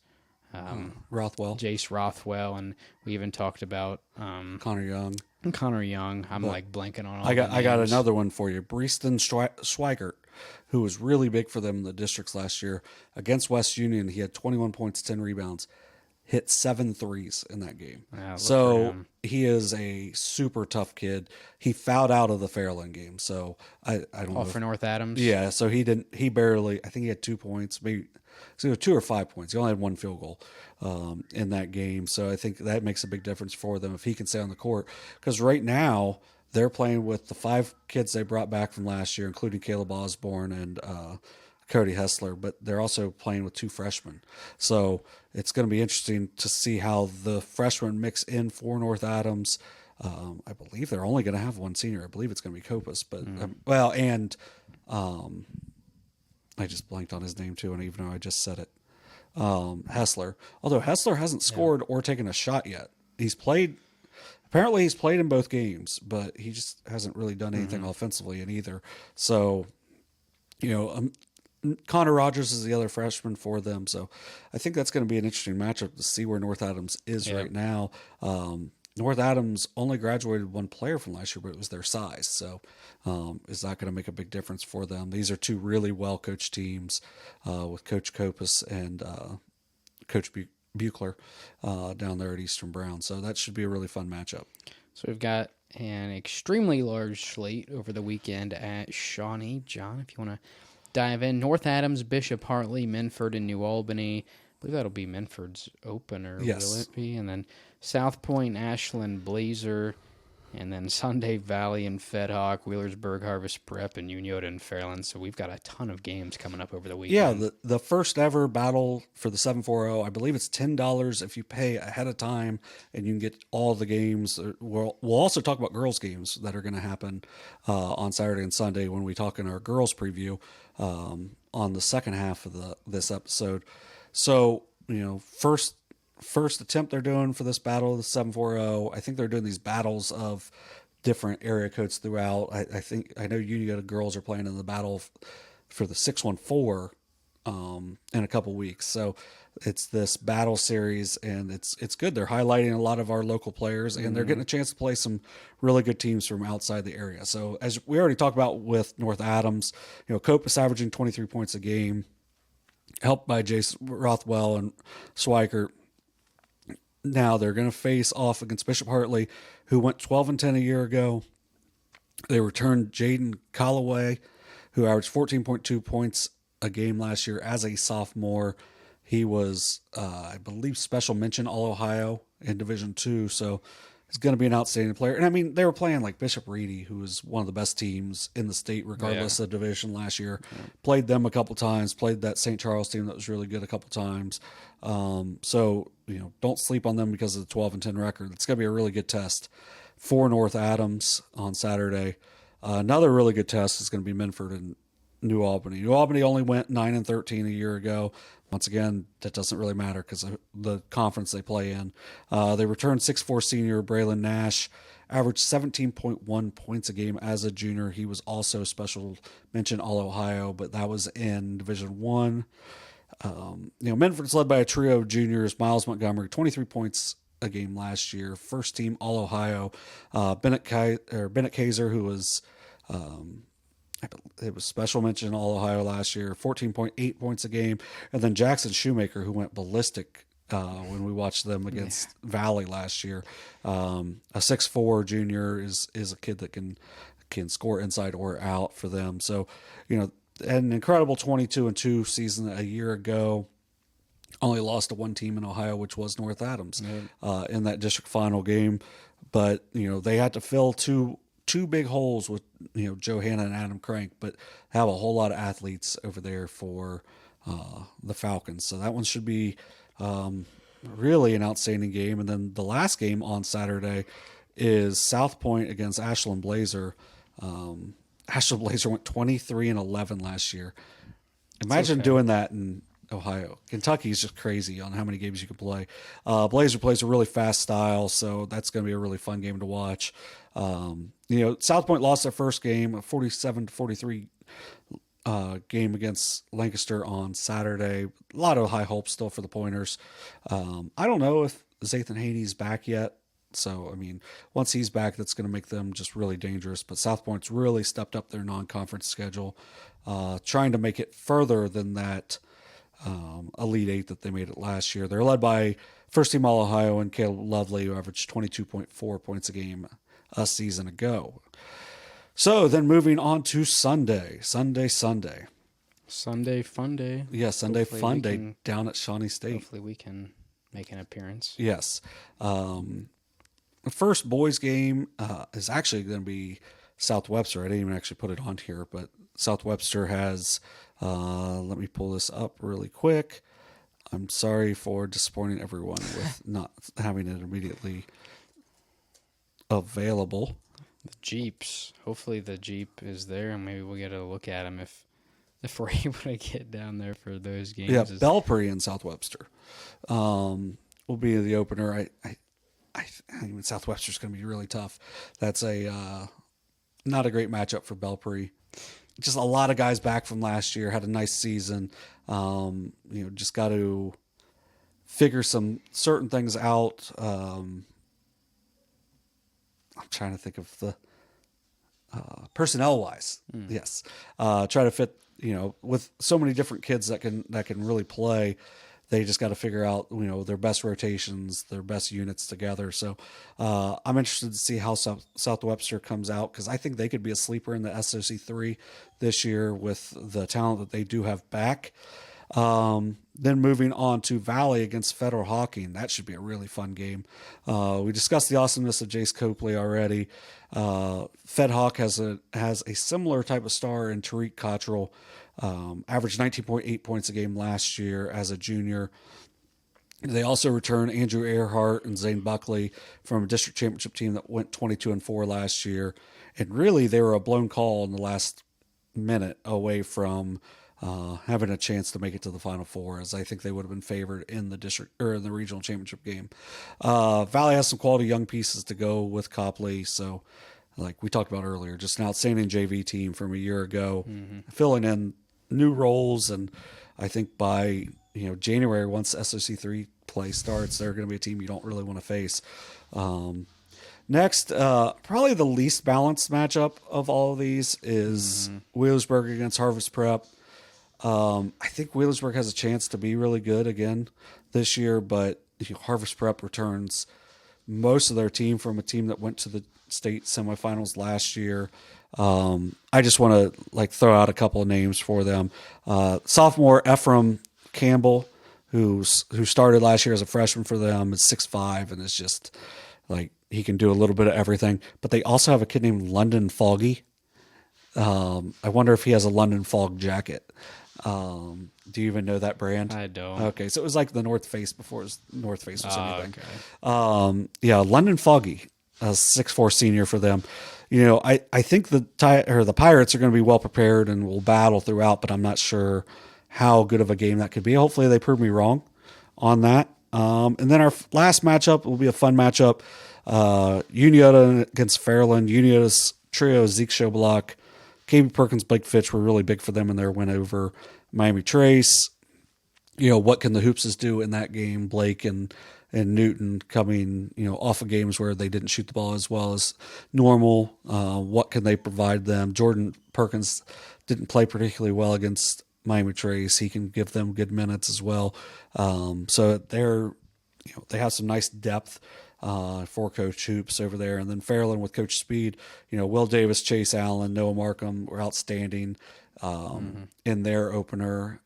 Rothwell. Rothwell, and we even talked about Connor Young. I'm blanking on all I got names. another one for you. Breaston Schweigert, who was really big for them in the districts last year. Against West Union, he had 21 points, 10 rebounds, hit 7 threes in that game. So he is a super tough kid. He fouled out of the Fairland game, so I don't know. For North Adams? Yeah, so he barely, I think he had 2 points, maybe so 2 or 5 points. He only had 1 field goal in that game. So I think that makes a big difference for them if he can stay on the court. Because right now they're playing with the 5 kids they brought back from last year, including Caleb Osborne and Cody Hessler, but they're also playing with 2 freshmen. So it's going to be interesting to see how the freshmen mix in for North Adams. I believe they're only going to have 1 senior. I believe it's going to be Copas, but I just blanked on his name too, and even though I just said it, Hessler. Although Hessler hasn't scored or taken a shot yet. Apparently he's played in both games, but he just hasn't really done anything offensively in either. So, Connor Rogers is the other freshman for them. So I think that's going to be an interesting matchup to see where North Adams is right now. North Adams only graduated 1 player from last year, but it was their size. So is that going to make a big difference for them? These are 2 really well-coached teams with Coach Copas and Coach Buechler down there at Eastern Brown. So that should be a really fun matchup. So we've got an extremely large slate over the weekend at Shawnee. John, if you want to dive in. North Adams, Bishop, Hartley, Minford, and New Albany. I believe that'll be Minford's opener, yes. Will it be? And then South Point, Ashland, Blazer, and then Sunday Valley and Fed-Hawk, Wheelersburg, Harvest Prep, and Unioto and Fairland. So we've got a ton of games coming up over the weekend. Yeah, the first ever battle for the 740, I believe it's $10 if you pay ahead of time, and you can get all the games. We'll also talk about girls' games that are going to happen on Saturday and Sunday when we talk in our girls' preview on the second half of this episode. So, first attempt they're doing for this battle of the 740. I think they're doing these battles of different area codes throughout. I know Unioto girls are playing in the battle for the 614 in a couple weeks. So it's this battle series, and it's good. They're highlighting a lot of our local players, and they're getting a chance to play some really good teams from outside the area. So as we already talked about with North Adams, Copas averaging 23 points a game, helped by Jace Rothwell and Schweikert. Now they're going to face off against Bishop Hartley, who went 12-10 a year ago. They returned Jaden Calloway, who averaged 14.2 points a game last year as a sophomore. He was, I believe, special mention All-Ohio in Division II, so he's going to be an outstanding player. And, I mean, they were playing like Bishop Reedy, who was one of the best teams in the state regardless of division last year. Played them a couple times, played that St. Charles team that was really good a couple times. So, don't sleep on them because of the 12-10 record. It's going to be a really good test for North Adams on Saturday. Another really good test is going to be Minford and New Albany. New Albany only went 9-13 a year ago. Once again, that doesn't really matter because of the conference they play in. They returned 6'4" senior Braylon Nash, averaged 17.1 points a game as a junior. He was also special mention All-Ohio, but that was in Division I. Minford's led by a trio of juniors. Miles Montgomery, 23 points a game last year. First team All-Ohio. Bennett Kaiser, who was it was special mention All-Ohio last year, 14.8 points a game. And then Jackson Shoemaker, who went ballistic when we watched them against Valley last year. A 6'4" junior is a kid that can score inside or out for them. So, an incredible 22-2 season a year ago. Only lost to one team in Ohio, which was North Adams in that district final game. But, they had to fill two big holes with, Joe Hanna and Adam Crank, but have a whole lot of athletes over there for the Falcons. So that one should be really an outstanding game. And then the last game on Saturday is South Point against Ashland Blazer. Ashland Blazer went 23-11 last year. Imagine doing that in Ohio. Kentucky is just crazy on how many games you can play. Blazer plays a really fast style, so that's going to be a really fun game to watch. South Point lost their first game, a 47-43 game against Lancaster on Saturday. A lot of high hopes still for the Pointers. I don't know if Zathan Haney's back yet. So, I mean, once he's back, that's going to make them just really dangerous. But South Point's really stepped up their non-conference schedule, trying to make it further than that Elite Eight that they made it last year. They're led by first-team All-Ohio and Caleb Lovely, who averaged 22.4 points a game a season ago. So, then moving on to Sunday. Sunday fun day. Yeah, Sunday fun day down at Shawnee State. Hopefully we can make an appearance. Yes. The first boys game is actually going to be South Webster. I didn't even actually put it on here, but South Webster has, let me pull this up really quick. I'm sorry for disappointing everyone with not having it immediately available. The Jeeps. Hopefully the Jeep is there, and maybe we'll get a look at them if we're able to get down there for those games. Yeah, Belpre in South Webster will be the opener. I think South Webster's going to be really tough. That's a not a great matchup for Belpre. Just a lot of guys back from last year, had a nice season. Just got to figure some certain things out. I'm trying to think of the personnel wise. Yes. Try to fit, with so many different kids that can really play. They just got to figure out, their best rotations, their best units together. So I'm interested to see how South Webster comes out, because I think they could be a sleeper in the SOC3 this year with the talent that they do have back. Then moving on to Valley against Federal-Hocking. That should be a really fun game. We discussed the awesomeness of Jace Copley already. Fed-Hawk has a similar type of star in Tariq Cottrell. Averaged 19.8 points a game last year as a junior. They also return Andrew Earhart and Zane Buckley from a district championship team that went 22-4 last year. And really, they were a blown call in the last minute away from having a chance to make it to the Final Four, as I think they would have been favored in the district or in the regional championship game. Valley has some quality young pieces to go with Copley, so like we talked about earlier, just an outstanding JV team from a year ago, filling in new roles, and I think by January, once SOC3 play starts, they're going to be a team you don't really want to face. Next, probably the least balanced matchup of all of these is Wheelersburg against Harvest Prep. I think Wheelersburg has a chance to be really good again this year, but Harvest Prep returns most of their team from a team that went to the state semifinals last year. I just want to throw out a couple of names for them. Sophomore Ephraim Campbell, who started last year as a freshman for them, is 6'5", and is just he can do a little bit of everything. But they also have a kid named London Foggy. I wonder if he has a London Fog jacket. Do you even know that brand? I don't. Okay, so it was like the North Face before North Face was anything. Okay. London Foggy, a 6'4" senior for them. I think the Pirates are going to be well prepared and will battle throughout, but I'm not sure how good of a game that could be. Hopefully they prove me wrong on that. And then our last matchup will be a fun matchup. Unioto against Fairland. Unioto's trio, Zeke, Schobelock, KB Perkins, Blake Fitch were really big for them in their win over Miami Trace. What can the Hoopses do in that game? Blake and Newton coming, off of games where they didn't shoot the ball as well as normal. What can they provide them? Jordan Perkins didn't play particularly well against Miami Trace. He can give them good minutes as well. So they have some nice depth for Coach Hoops over there. And then Fairland with Coach Speed, Will Davis, Chase Allen, Noah Markham were outstanding in their opener.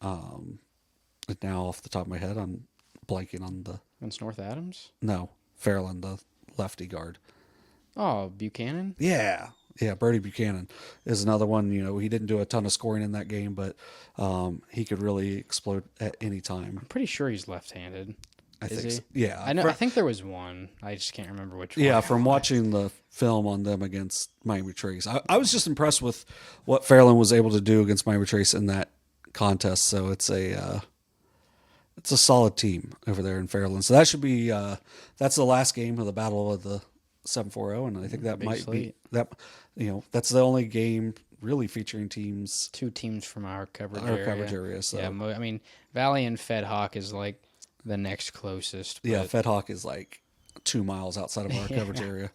Now off the top of my head, I'm blanking on the... Against North Adams? No, Fairland, the lefty guard. Oh, Buchanan? Yeah, Brody Buchanan is another one. He didn't do a ton of scoring in that game, but he could really explode at any time. I'm pretty sure he's left-handed. I think he? so. Yeah. I think there was one. I just can't remember which one. Yeah, from watching the film on them against Miami Trace. I was just impressed with what Fairland was able to do against Miami Trace in that contest. So it's a solid team over there in Fairland. So that should be that's the last game of the Battle of the 740, and I think that might slate. be that. That's the only game really featuring teams. Two teams from our coverage area. So yeah, Valley and Fed-Hawk is the next closest. Yeah, Fed-Hawk is 2 miles outside of our coverage area.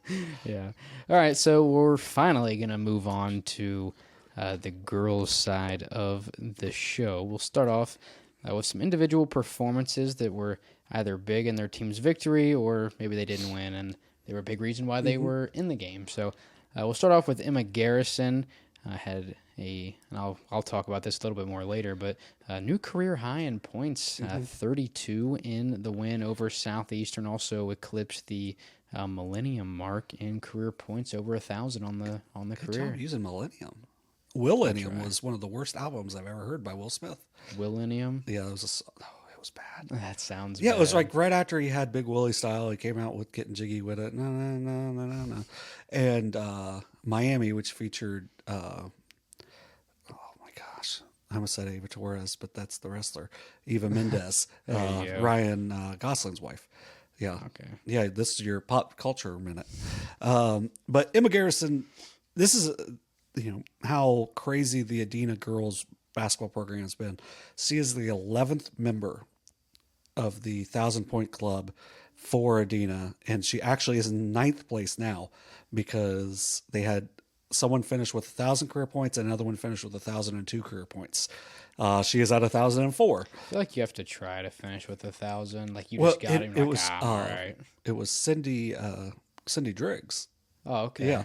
Yeah. All right, so we're finally going to move on to the girls' side of the show. We'll start off with some individual performances that were either big in their team's victory or maybe they didn't win, and they were a big reason why they were in the game. So we'll start off with Emma Garrison. Had and I'll talk about this a little bit more later, but a new career high in points, 32 in the win over Southeastern, also eclipsed the millennium mark in career points, over 1,000 on the Good career. job using Millennium. Millennium was one of the worst albums I've ever heard by Will Smith. Millennium. Yeah, it was bad. That sounds. Yeah, bad. it was like right after he had Big Willie Style. He came out with Getting Jiggy with It. No, no, no, no, no, no. And Miami, which featured, oh my gosh, I almost said Ava Torres, but that's the wrestler. Eva Mendes, Ryan Gosling's wife. Yeah. Okay. Yeah, this is your pop culture minute. But Emma Garrison, this is, how crazy the Adena girls basketball program has been. She is the 11th member of the 1,000-point club for Adena, and she actually is in 9th place now because they had someone finish with 1,000 career points and another one finish with 1,002 career points. She is at 1,004. I feel like you have to try to finish with 1,000. Like you just got it. All right. It was Cindy Driggs. Oh, okay. Yeah.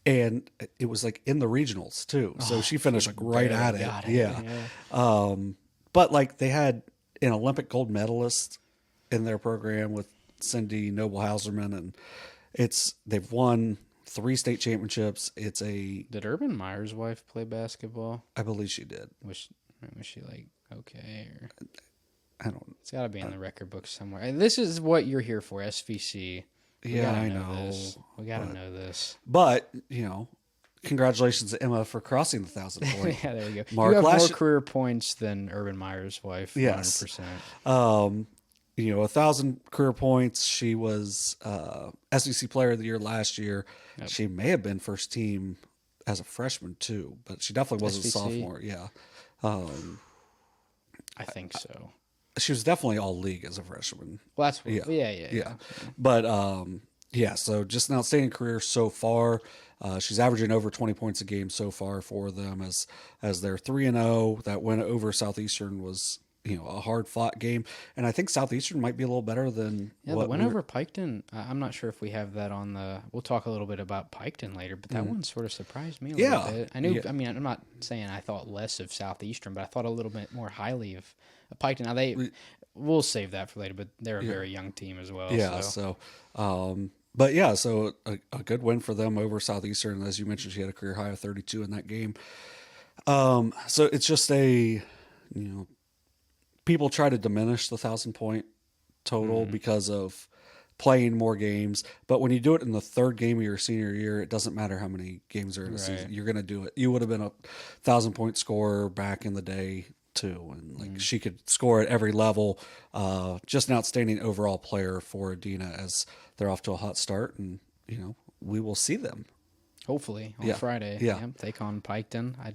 And it was like in the regionals too. So she finished like right at it. Yeah. But like they had an Olympic gold medalist in their program with Cindy Noble Hauserman, and they've won 3 state championships. Did Urban Meyer's wife play basketball? I believe she did. Was she like okay? Or I don't. It's got to be in the record book somewhere. And this is what you're here for, SVC. I know. We got to know this. But, congratulations to Emma for crossing the 1,000 point. Yeah, there we go. Mark, you have more career points than Urban Meyer's wife. Yes. 100%. 1,000 career points. She was SEC Player of the Year last year. Yep. She may have been first team as a freshman too, but she definitely was a sophomore. Yeah. I think so. She was definitely all league as a freshman. Well, that's what, yeah. But so just an outstanding career so far. She's averaging over 20 points a game so far for them as they're 3-0. That win over Southeastern was a hard fought game, and I think Southeastern might be a little better than the win over Piketon. I'm not sure if we have that on the. We'll talk a little bit about Piketon later, but that one sort of surprised me a little bit. I knew. I mean, I'm not saying I thought less of Southeastern, but I thought a little bit more highly of Piketon. Now we'll save that for later, but they're a very young team as well. Yeah. So a good win for them over Southeastern. As you mentioned, she had a career high of 32 in that game. So it's just people try to diminish the 1,000-point total because of playing more games. But when you do it in the 3rd game of your senior year, it doesn't matter how many games are in a season. You're going to do it. You would have been a 1,000-point scorer back in the day too. And she could score at every level. Just an outstanding overall player for Adena as they're off to a hot start. And, we will see them. Hopefully on Friday. Yeah. Take on Piketon. I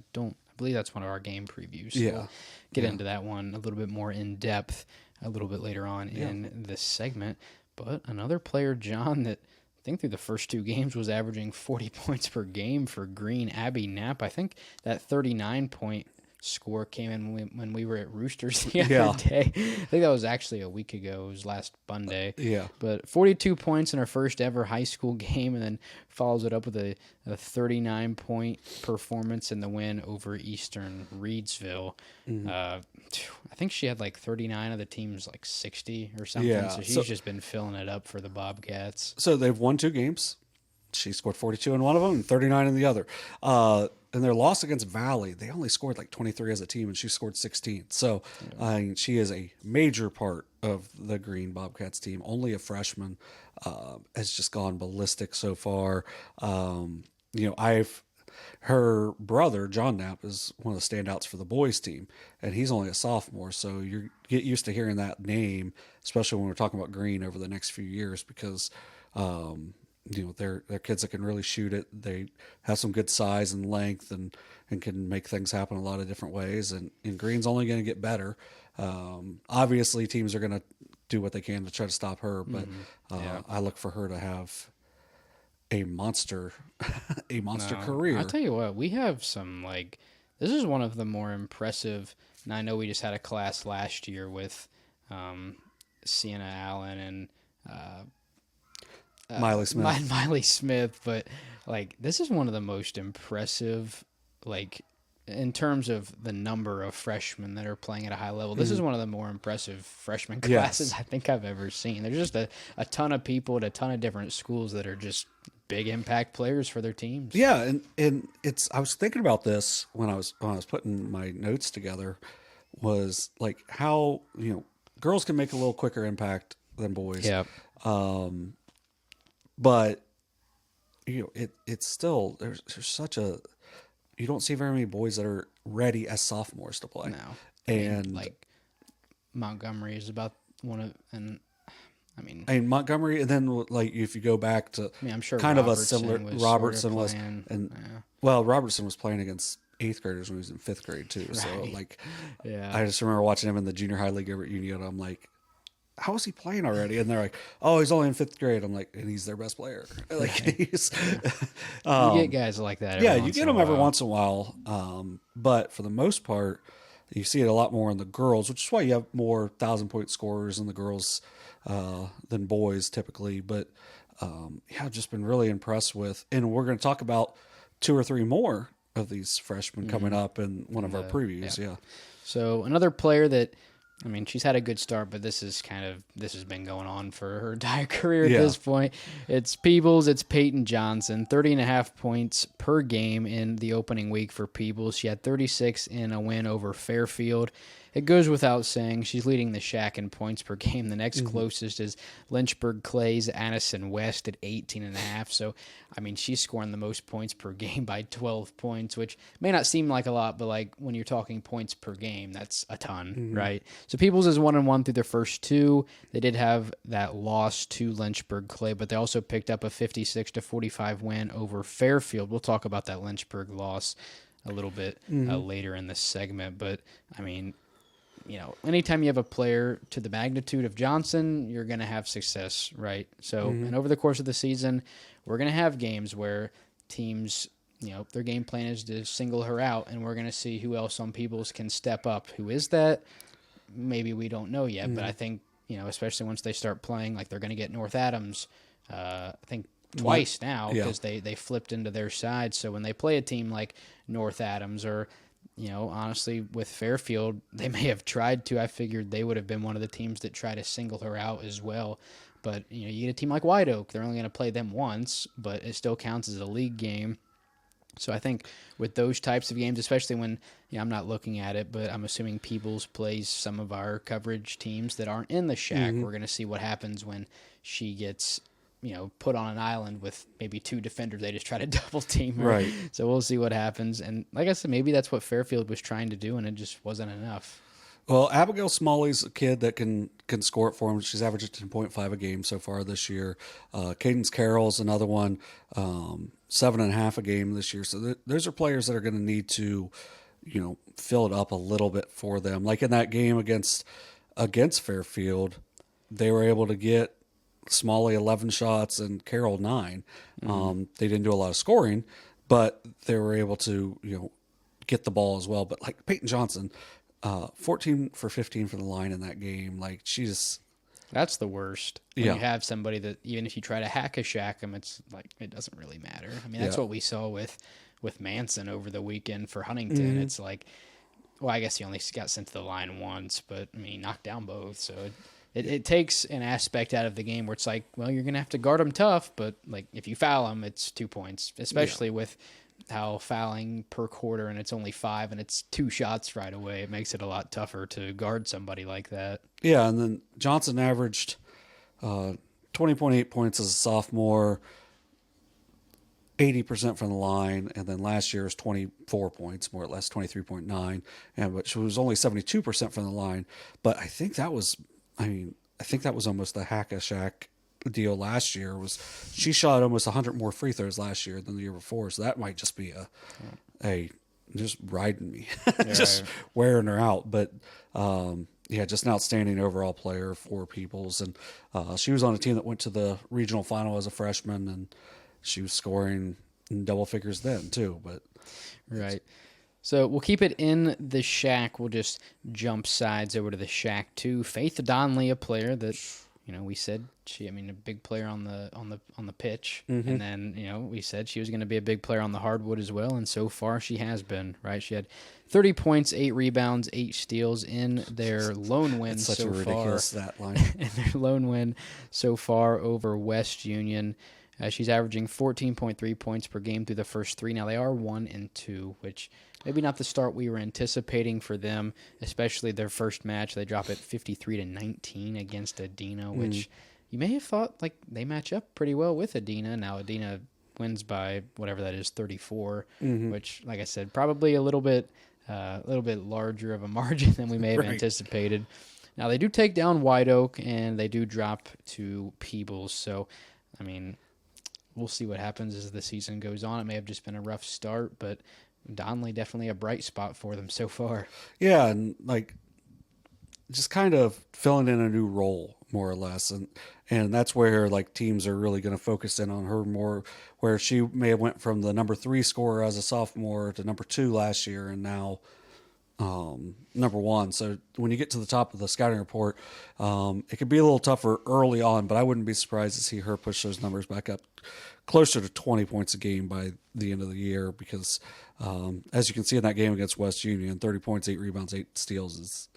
believe that's one of our game previews. So we'll get into that one a little bit more in depth a little bit later on in this segment. But another player, John, that I think through the first 2 games was averaging 40 points per game for Green, Abbie Knapp. I think that 39-point score came in when we were at Roosters the other day. I think that was actually a week ago. It was last Monday. But 42 points in her first ever high school game, and then follows it up with a 39-point performance in the win over Eastern Reedsville. I think she had like 39 of the team's like 60 or something. So she's just been filling it up for the Bobcats. So they've won 2 games. She scored 42 in one of them and 39 in the other. In their loss against Valley, they only scored like 23 as a team, and she scored 16. So she is a major part of the Green Bobcats team. Only a freshman, has just gone ballistic so far. Her brother, John Knapp, is one of the standouts for the boys team, and he's only a sophomore. So you get used to hearing that name, especially when we're talking about Green over the next few years, because they're kids that can really shoot it. They have some good size and length and can make things happen a lot of different ways. And Green's only going to get better. Obviously, teams are going to do what they can to try to stop her, but I look for her to have a monster career. I'll tell you what, we have some this is one of the more impressive. And I know we just had a class last year with Sienna Allen and Miley Smith. But this is one of the most impressive in terms of the number of freshmen that are playing at a high level, this is one of the more impressive freshman classes I think I've ever seen. There's just a ton of people at a ton of different schools that are just big impact players for their teams. Yeah, and it's I was thinking about this when I was putting my notes together, was like how, girls can make a little quicker impact than boys. Yeah. But it's still there's such a, you don't see very many boys that are ready as sophomores to play. No. And like Montgomery is about one of, and I mean Montgomery, and then like if you go back to, I'm sure kind Robertson of a similar, was Robertson sort was, of playing, and well, Robertson was playing against 8th graders when he was in 5th grade too. Right. So like, yeah, I just remember watching him in the junior high league over at Unioto. I'm like, how is he playing already? And they're like, oh, he's only in 5th grade. I'm like, and he's their best player. Like he's, you get guys like that. You get them every once in a while. But for the most part, you see it a lot more in the girls, which is why you have more 1,000-point scorers in the girls than boys typically. But I've just been really impressed with, and we're going to talk about 2 or 3 more of these freshmen coming up in one of our previews. Yeah. So another player that, she's had a good start, but this has been going on for her entire career at this point. It's Peebles, it's Peyton Johnson, 30.5 points per game in the opening week for Peebles. She had 36 in a win over Fairfield. It goes without saying, she's leading the Shack in points per game. The next closest is Lynchburg-Clay's Addison West at 18.5. So, she's scoring the most points per game by 12 points, which may not seem like a lot, but like when you're talking points per game, that's a ton, right? So Peoples is 1-1 through their first 2. They did have that loss to Lynchburg-Clay, but they also picked up a 56-45 win over Fairfield. We'll talk about that Lynchburg loss a little bit later in this segment, but anytime you have a player to the magnitude of Johnson, you're going to have success, right? So, and over the course of the season, we're going to have games where teams, their game plan is to single her out, and we're going to see who else on Peebles can step up. Who is that? Maybe we don't know yet, but I think, especially once they start playing, like they're going to get North Adams, I think twice now, because they flipped into their side. So when they play a team like North Adams or, honestly, with Fairfield, they may have tried to. I figured they would have been one of the teams that try to single her out as well. But, you get a team like White Oak. They're only going to play them once, but it still counts as a league game. So I think with those types of games, especially when, I'm not looking at it, but I'm assuming Peebles plays some of our coverage teams that aren't in the Shack. We're going to see what happens when she gets put on an island with maybe 2 defenders. They just try to double team her. Right. So we'll see what happens. And like I said, maybe that's what Fairfield was trying to do, and it just wasn't enough. Well, Abigail Smalley's a kid that can score it for him. She's averaging 10.5 a game so far this year. Cadence Carroll's another one, 7.5 a game this year. So those are players that are going to need to, fill it up a little bit for them. Like in that game against Fairfield, they were able to get Smalley 11 shots and Carroll 9. They didn't do a lot of scoring, but they were able to, get the ball as well. But like Peyton Johnson, 14 for 15 for the line in that game. Like that's the worst. When you have somebody that even if you try to hack a Shack them, it's like it doesn't really matter. That's what we saw with Manson over the weekend for Huntington. It's like, well, I guess he only got sent to the line once, but he knocked down both. So it takes an aspect out of the game where it's like, well, you're gonna have to guard them tough, but like if you foul them, it's 2 points. Especially with how fouling per quarter and it's only 5 and it's 2 shots right away. It makes it a lot tougher to guard somebody like that. Yeah, and then Johnson averaged 20.8 points as a sophomore, 80% from the line, and then last year was 24 points, more or less 23.9, and which was only 72% from the line. But I think that was almost the Hack-a-Shack deal last year. She shot almost 100 more free throws last year than the year before, so that might just be a just riding me, just wearing her out. But just an outstanding overall player for Peoples, and she was on a team that went to the regional final as a freshman, and she was scoring in double figures then too. But right. So we'll keep it in the Shack. We'll just jump sides over to the Shack too. Faith Donley, a player that we said a big player on the pitch, and then we said she was going to be a big player on the hardwood as well, and so far she has been. Right, she had 30 points, 8 rebounds, 8 steals in their lone win It's such so a ridiculous far. stat line. In their lone win so far over West Union. She's averaging 14.3 points per game through the first 3. Now they are 1-2, which maybe not the start we were anticipating for them, especially their first match. They drop it 53-19 against Adena, which you may have thought like they match up pretty well with Adena. Now Adena wins by whatever that is, 34, which, like I said, probably a little bit larger of a margin than we may have anticipated. Now they do take down White Oak and they do drop to Peebles. So, we'll see what happens as the season goes on. It may have just been a rough start, but Donley definitely a bright spot for them so far. Yeah, and just kind of filling in a new role, more or less, and that's where teams are really going to focus in on her more, where she may have went from the number 3 scorer as a sophomore to number 2 last year, and now number 1. So when you get to the top of the scouting report, it could be a little tougher early on, but I wouldn't be surprised to see her push those numbers back up closer to 20 points a game by the end of the year, because as you can see in that game against West Union, 30 points, 8 rebounds, 8 steals is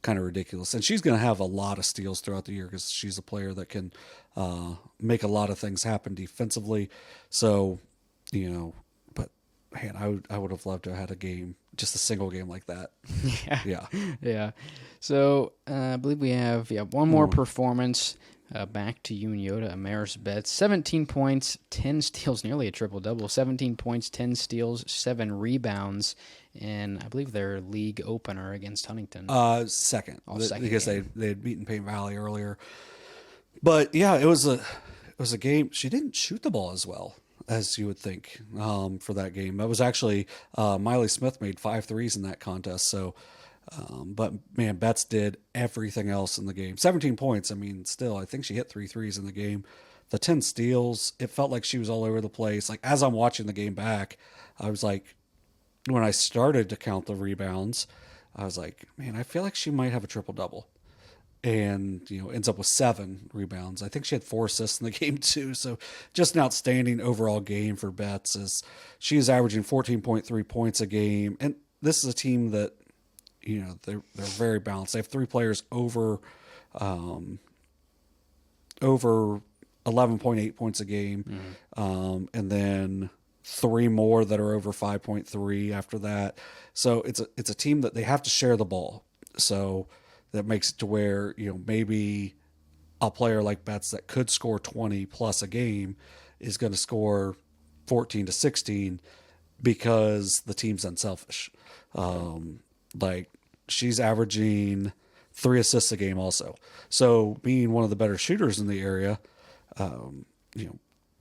kind of ridiculous. And she's going to have a lot of steals throughout the year because she's a player that can make a lot of things happen defensively. So, but man, I would have loved to have had a game, just a single game like that. Yeah. So I believe we have one more performance. Back to Unioto, Amaris Betts, 17 points, 10 steals, nearly a triple-double, 17 points, 10 steals, 7 rebounds, and I believe their league opener against Huntington. Second, Second because game. they had beaten Paint Valley earlier. But yeah, it was a game. She didn't shoot the ball as well as you would think for that game. That was actually Miley Smith made 5 threes in that contest, so... but man, Betts did everything else in the game. 17 points. Still, I think she hit 3 threes in the game. The 10 steals, it felt like she was all over the place. As I'm watching the game back, I was like, when I started to count the rebounds, I was like, man, I feel like she might have a triple double. And, ends up with 7 rebounds. I think she had 4 assists in the game too. So just an outstanding overall game for Betts, as she is averaging 14.3 points a game. And this is a team that, they're very balanced. They have 3 players over 11.8 points a game, and then 3 more that are over 5.3 after that. So it's a team that they have to share the ball. So that makes it to where maybe a player like Betts that could score 20 plus a game is going to score 14 to 16 because the team's unselfish. She's averaging 3 assists a game also. So being one of the better shooters in the area,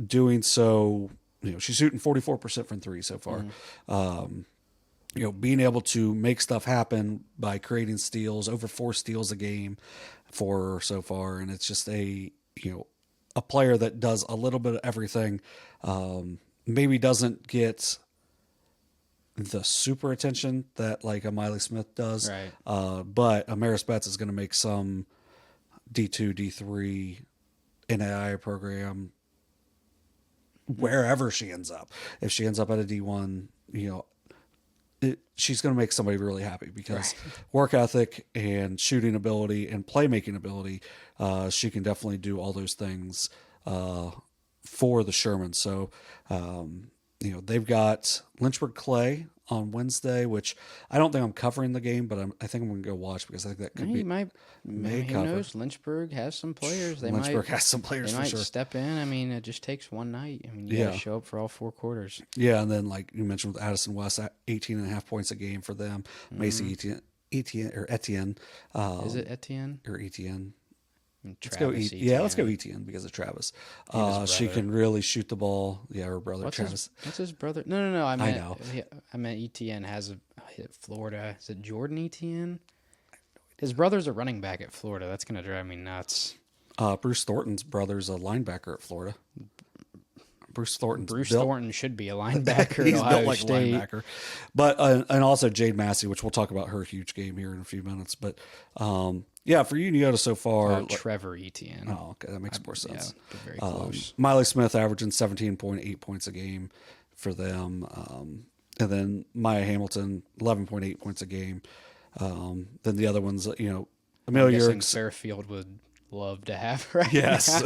doing so, she's shooting 44% from 3 so far. Being able to make stuff happen by creating steals, over 4 steals a game for her so far. And it's just a player that does a little bit of everything. Maybe doesn't get the super attention that a Miley Smith does. Right. But Amaris Betts is going to make some D2, D3 NAIA program wherever she ends up. If she ends up at a D1, she's going to make somebody really happy because work ethic and shooting ability and playmaking ability, she can definitely do all those things for the Sherman. So, they've got Lynchburg-Clay on Wednesday, which I don't think I'm covering the game, but I think I'm going to go watch because I think that could be. Who knows? Lynchburg has some players. Lynchburg has some players they for might sure. Step in. It just takes one night. You got to show up for all 4 quarters. Yeah, and then like you mentioned with Addison West, 18.5 points a game for them. Macy Etienne. Is it Etienne? Or Etienne. Let's go Etienne because of Travis. She can really shoot the ball. Yeah, her brother Travis. What's his brother? No. I meant Etienne has a hit Florida. Is it Jordan Etienne? His brother's a running back at Florida. That's gonna drive me nuts. Bruce Thornton's brother's a linebacker at Florida. Bruce Thornton's Bruce built, Thornton should be a linebacker at he's Ohio built like State. a linebacker. But and also Jade Massey, which we'll talk about her huge game here in a few minutes. But yeah, for Unioto so far, Trevor Etienne. oh, okay, that makes more sense. Yeah, but very close. Miley Smith averaging 17.8 points a game for them, and then Maya Hamilton 11.8 points a game. Then the other ones, Amelia Yerkes, Fairfield would love to have her. yes,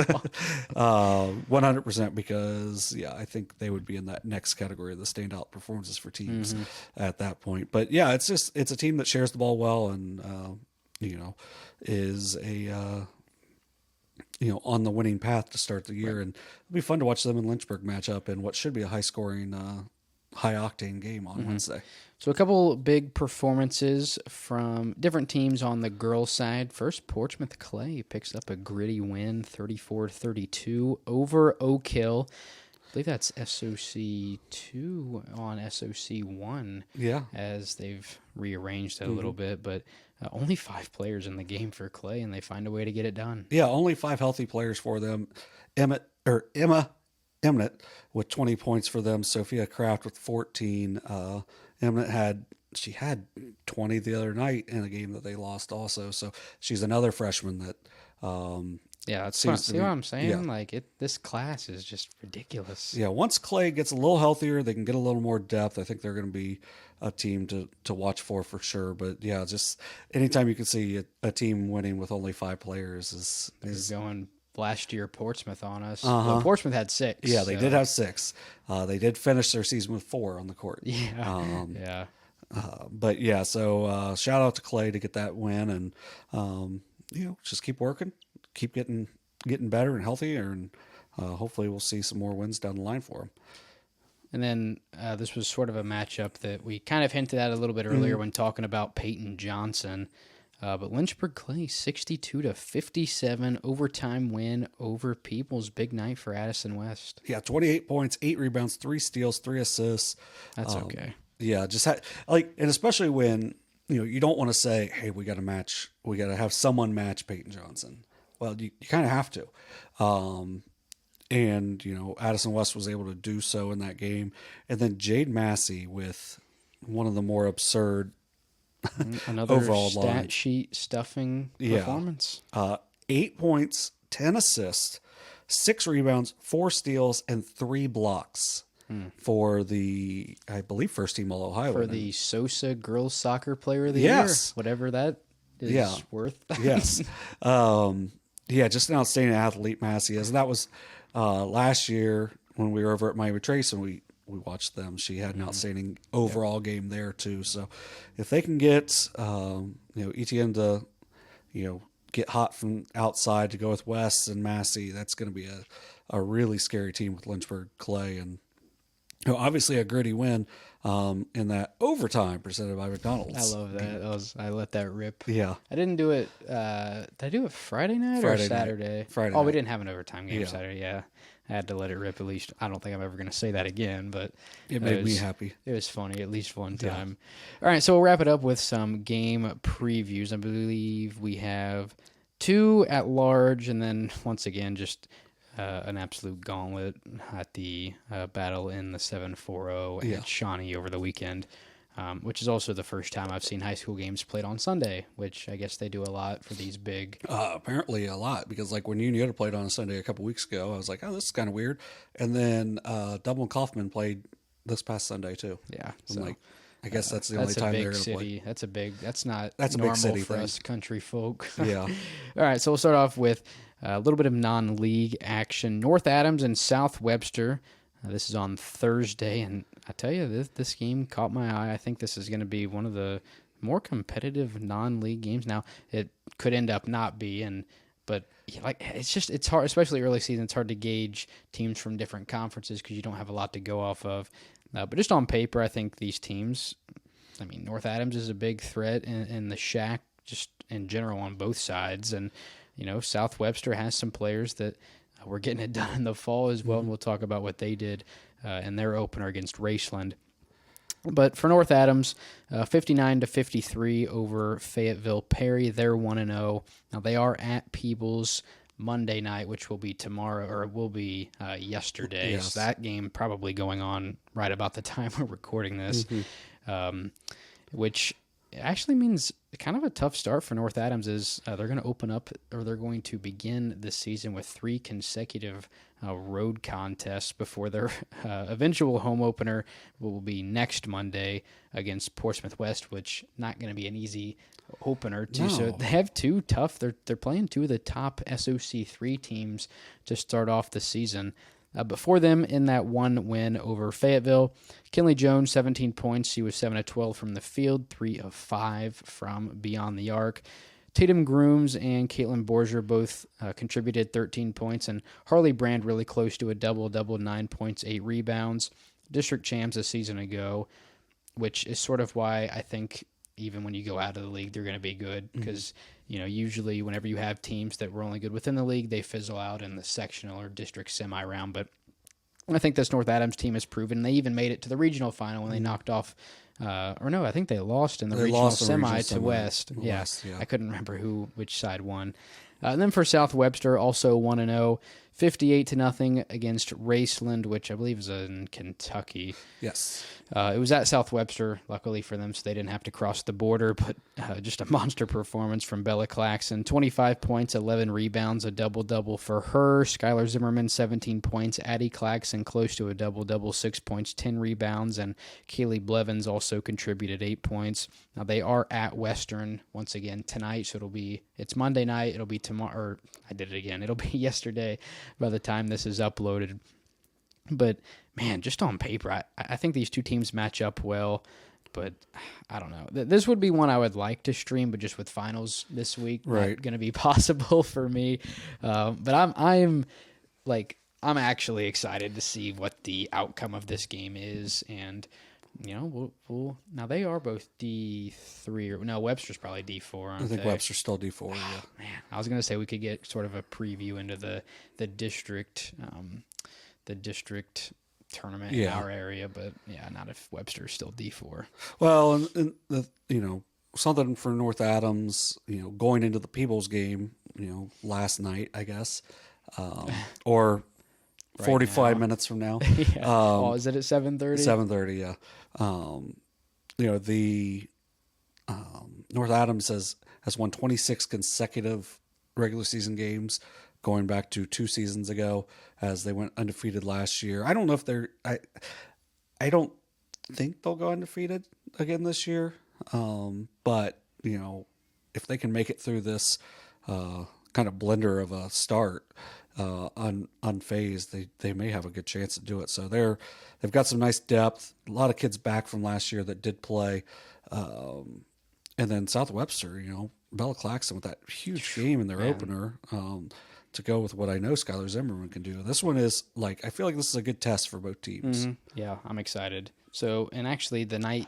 100%, because I think they would be in that next category of the standout performances for teams at that point. But yeah, it's a team that shares the ball well and is a on the winning path to start the year, and it'll be fun to watch them in Lynchburg match up in what should be a high scoring, high octane game on Wednesday. So a couple big performances from different teams on the girls' side. First, Portsmouth-Clay picks up a gritty win, 34-32 over Oak Hill. I believe that's SOC 2 on SOC 1. Yeah, as they've rearranged it a little bit, but only 5 players in the game for Clay, and they find a way to get it done. Yeah, only 5 healthy players for them. Emma Emnett with 20 points for them. Sophia Kraft with 14. Emnett had 20 the other night in a game that they lost also. So she's another freshman that that's what I'm saying. Yeah. Like this class is just ridiculous. Yeah, once Clay gets a little healthier, they can get a little more depth. I think they're going to be a team to watch for sure. But yeah, just anytime you can see a team winning with only 5 players is going last year Portsmouth on us. Well, Portsmouth had 6. Yeah, they did have 6. They did finish their season with 4 on the court. Yeah. Yeah. But yeah, so shout out to Clay to get that win, and just keep working, keep getting better and healthier, and hopefully we'll see some more wins down the line for them. And then this was sort of a matchup that we kind of hinted at a little bit earlier when talking about Peyton Johnson. But Lynchburg-Clay 62-57 overtime win over Peoples. Big night for Addison West. Yeah, 28 points, 8 rebounds, 3 steals, 3 assists. That's okay. Yeah, just and especially when you don't want to say, hey, we got to have someone match Peyton Johnson. Well, you kind of have to. And Addison West was able to do so in that game. And then Jade Massey with one of the more absurd another overall stat line. Sheet stuffing performance. 8 points, 10 assists, 6 rebounds, 4 steals, and 3 blocks for the, I believe, first team All Ohio. For the SOSA Girls Soccer Player of the Year, whatever that is worth. Yes. Just an outstanding athlete, Massey is. And that was last year when we were over at Miami Trace and we watched them. She had an outstanding overall game there too. So if they can get Etienne to get hot from outside to go with West and Massey, that's going to be a really scary team with Lynchburg-Clay, and obviously a gritty win in that overtime presented by McDonald's. I love that. I let that rip. Yeah. I didn't do it. Did I do it Friday night or Saturday? Friday night. We didn't have an overtime game Saturday. Yeah. I had to let it rip at least. I don't think I'm ever going to say that again, but it made me happy. It was funny at least one time. All right, so we'll wrap it up with some game previews. I believe we have 2 at large, and then once again just an absolute gauntlet at the battle in the 740 at Shawnee over the weekend, which is also the first time I've seen high school games played on Sunday, which I guess they do a lot for these big. Apparently a lot, because like when Unioto played on a Sunday a couple weeks ago, I was like, oh, this is kind of weird. And then Dublin Kaufman played this past Sunday too. Yeah. I'm like, I guess that's the only time they're going to play. That's a big big city for thing. us country folk. Yeah. All right, so we'll start off with a little bit of non-league action. North Adams and South Webster. This is on Thursday, and I tell you, this game caught my eye. I think this is going to be one of the more competitive non-league games. Now, it could end up not being, but it's hard, especially early season. It's hard to gauge teams from different conferences because you don't have a lot to go off of. But just on paper, I think these teams. I mean, North Adams is a big threat in the shack, just in general on both sides, and South Webster has some players that were getting it done in the fall as well, and we'll talk about what they did in their opener against Raceland. But for North Adams, 59-53 over Fayetteville Perry. They're 1-0. Now they are at Peebles Monday night, which will be tomorrow, or it will be yesterday. Yes. So that game probably going on right about the time we're recording this, which actually means kind of a tough start for North Adams. Is they're going to open up, or they're going to begin this season with 3 consecutive road contests before their eventual home opener will be next Monday against Portsmouth West, which not going to be an easy opener too. No. So they have 2 tough. They're playing 2 of the top SOC 3 teams to start off the season. Before them, in that 1 win over Fayetteville, Kinley Jones, 17 points. She was 7 of 12 from the field, 3 of 5 from beyond the arc. Tatum Grooms and Caitlin Borger both contributed 13 points, and Harley Brand really close to a double-double, 9 points, 8 rebounds. District champs a season ago, which is sort of why I think even when you go out of the league, they're going to be good because, usually whenever you have teams that were only good within the league, they fizzle out in the sectional or district semi-round. But I think this North Adams team has proven. They even made it to the regional final when they knocked off, I think they lost in the regional semi to West. Yeah, I couldn't remember which side won. And then for South Webster, also 1-0, 58-0 against Raceland, which I believe is in Kentucky. Yes. It was at South Webster, luckily for them, so they didn't have to cross the border, but just a monster performance from Bella Claxon. 25 points, 11 rebounds, a double-double for her. Skylar Zimmerman, 17 points. Addie Claxon, close to a double-double, 6 points, 10 rebounds, and Kaylee Blevins also contributed 8 points. Now, they are at Western once again tonight, so it's Monday night. It'll be tomorrow, or I did it again. It'll be yesterday by the time this is uploaded. But, man, just on paper, I think these 2 teams match up well, but I don't know. This would be one I would like to stream, but just with finals this week, not going to be possible for me. But I'm actually excited to see what the outcome of this game is, and we'll now they are both D3 or no, Webster's probably D4. I think Webster's still D4. Yeah. Man, I was gonna say we could get sort of a preview into the district tournament in our area, but not if Webster's still D4. Well, and something for North Adams, going into the People's game, last night, I guess, or 45 minutes from now. Is it at 7:30? 7:30, yeah. The North Adams has won 26 consecutive regular season games, going back to 2 seasons ago, as they went undefeated last year. I don't know if I don't think they'll go undefeated again this year. But if they can make it through this kind of blender of a start, unfazed, they may have a good chance to do it. So they've got some nice depth. A lot of kids back from last year that did play. And then South Webster, Bella Claxon with that huge game in their opener, to go with what I know Skylar Zimmerman can do. This one is I feel like this is a good test for both teams. Mm-hmm. Yeah, I'm excited. So, and actually the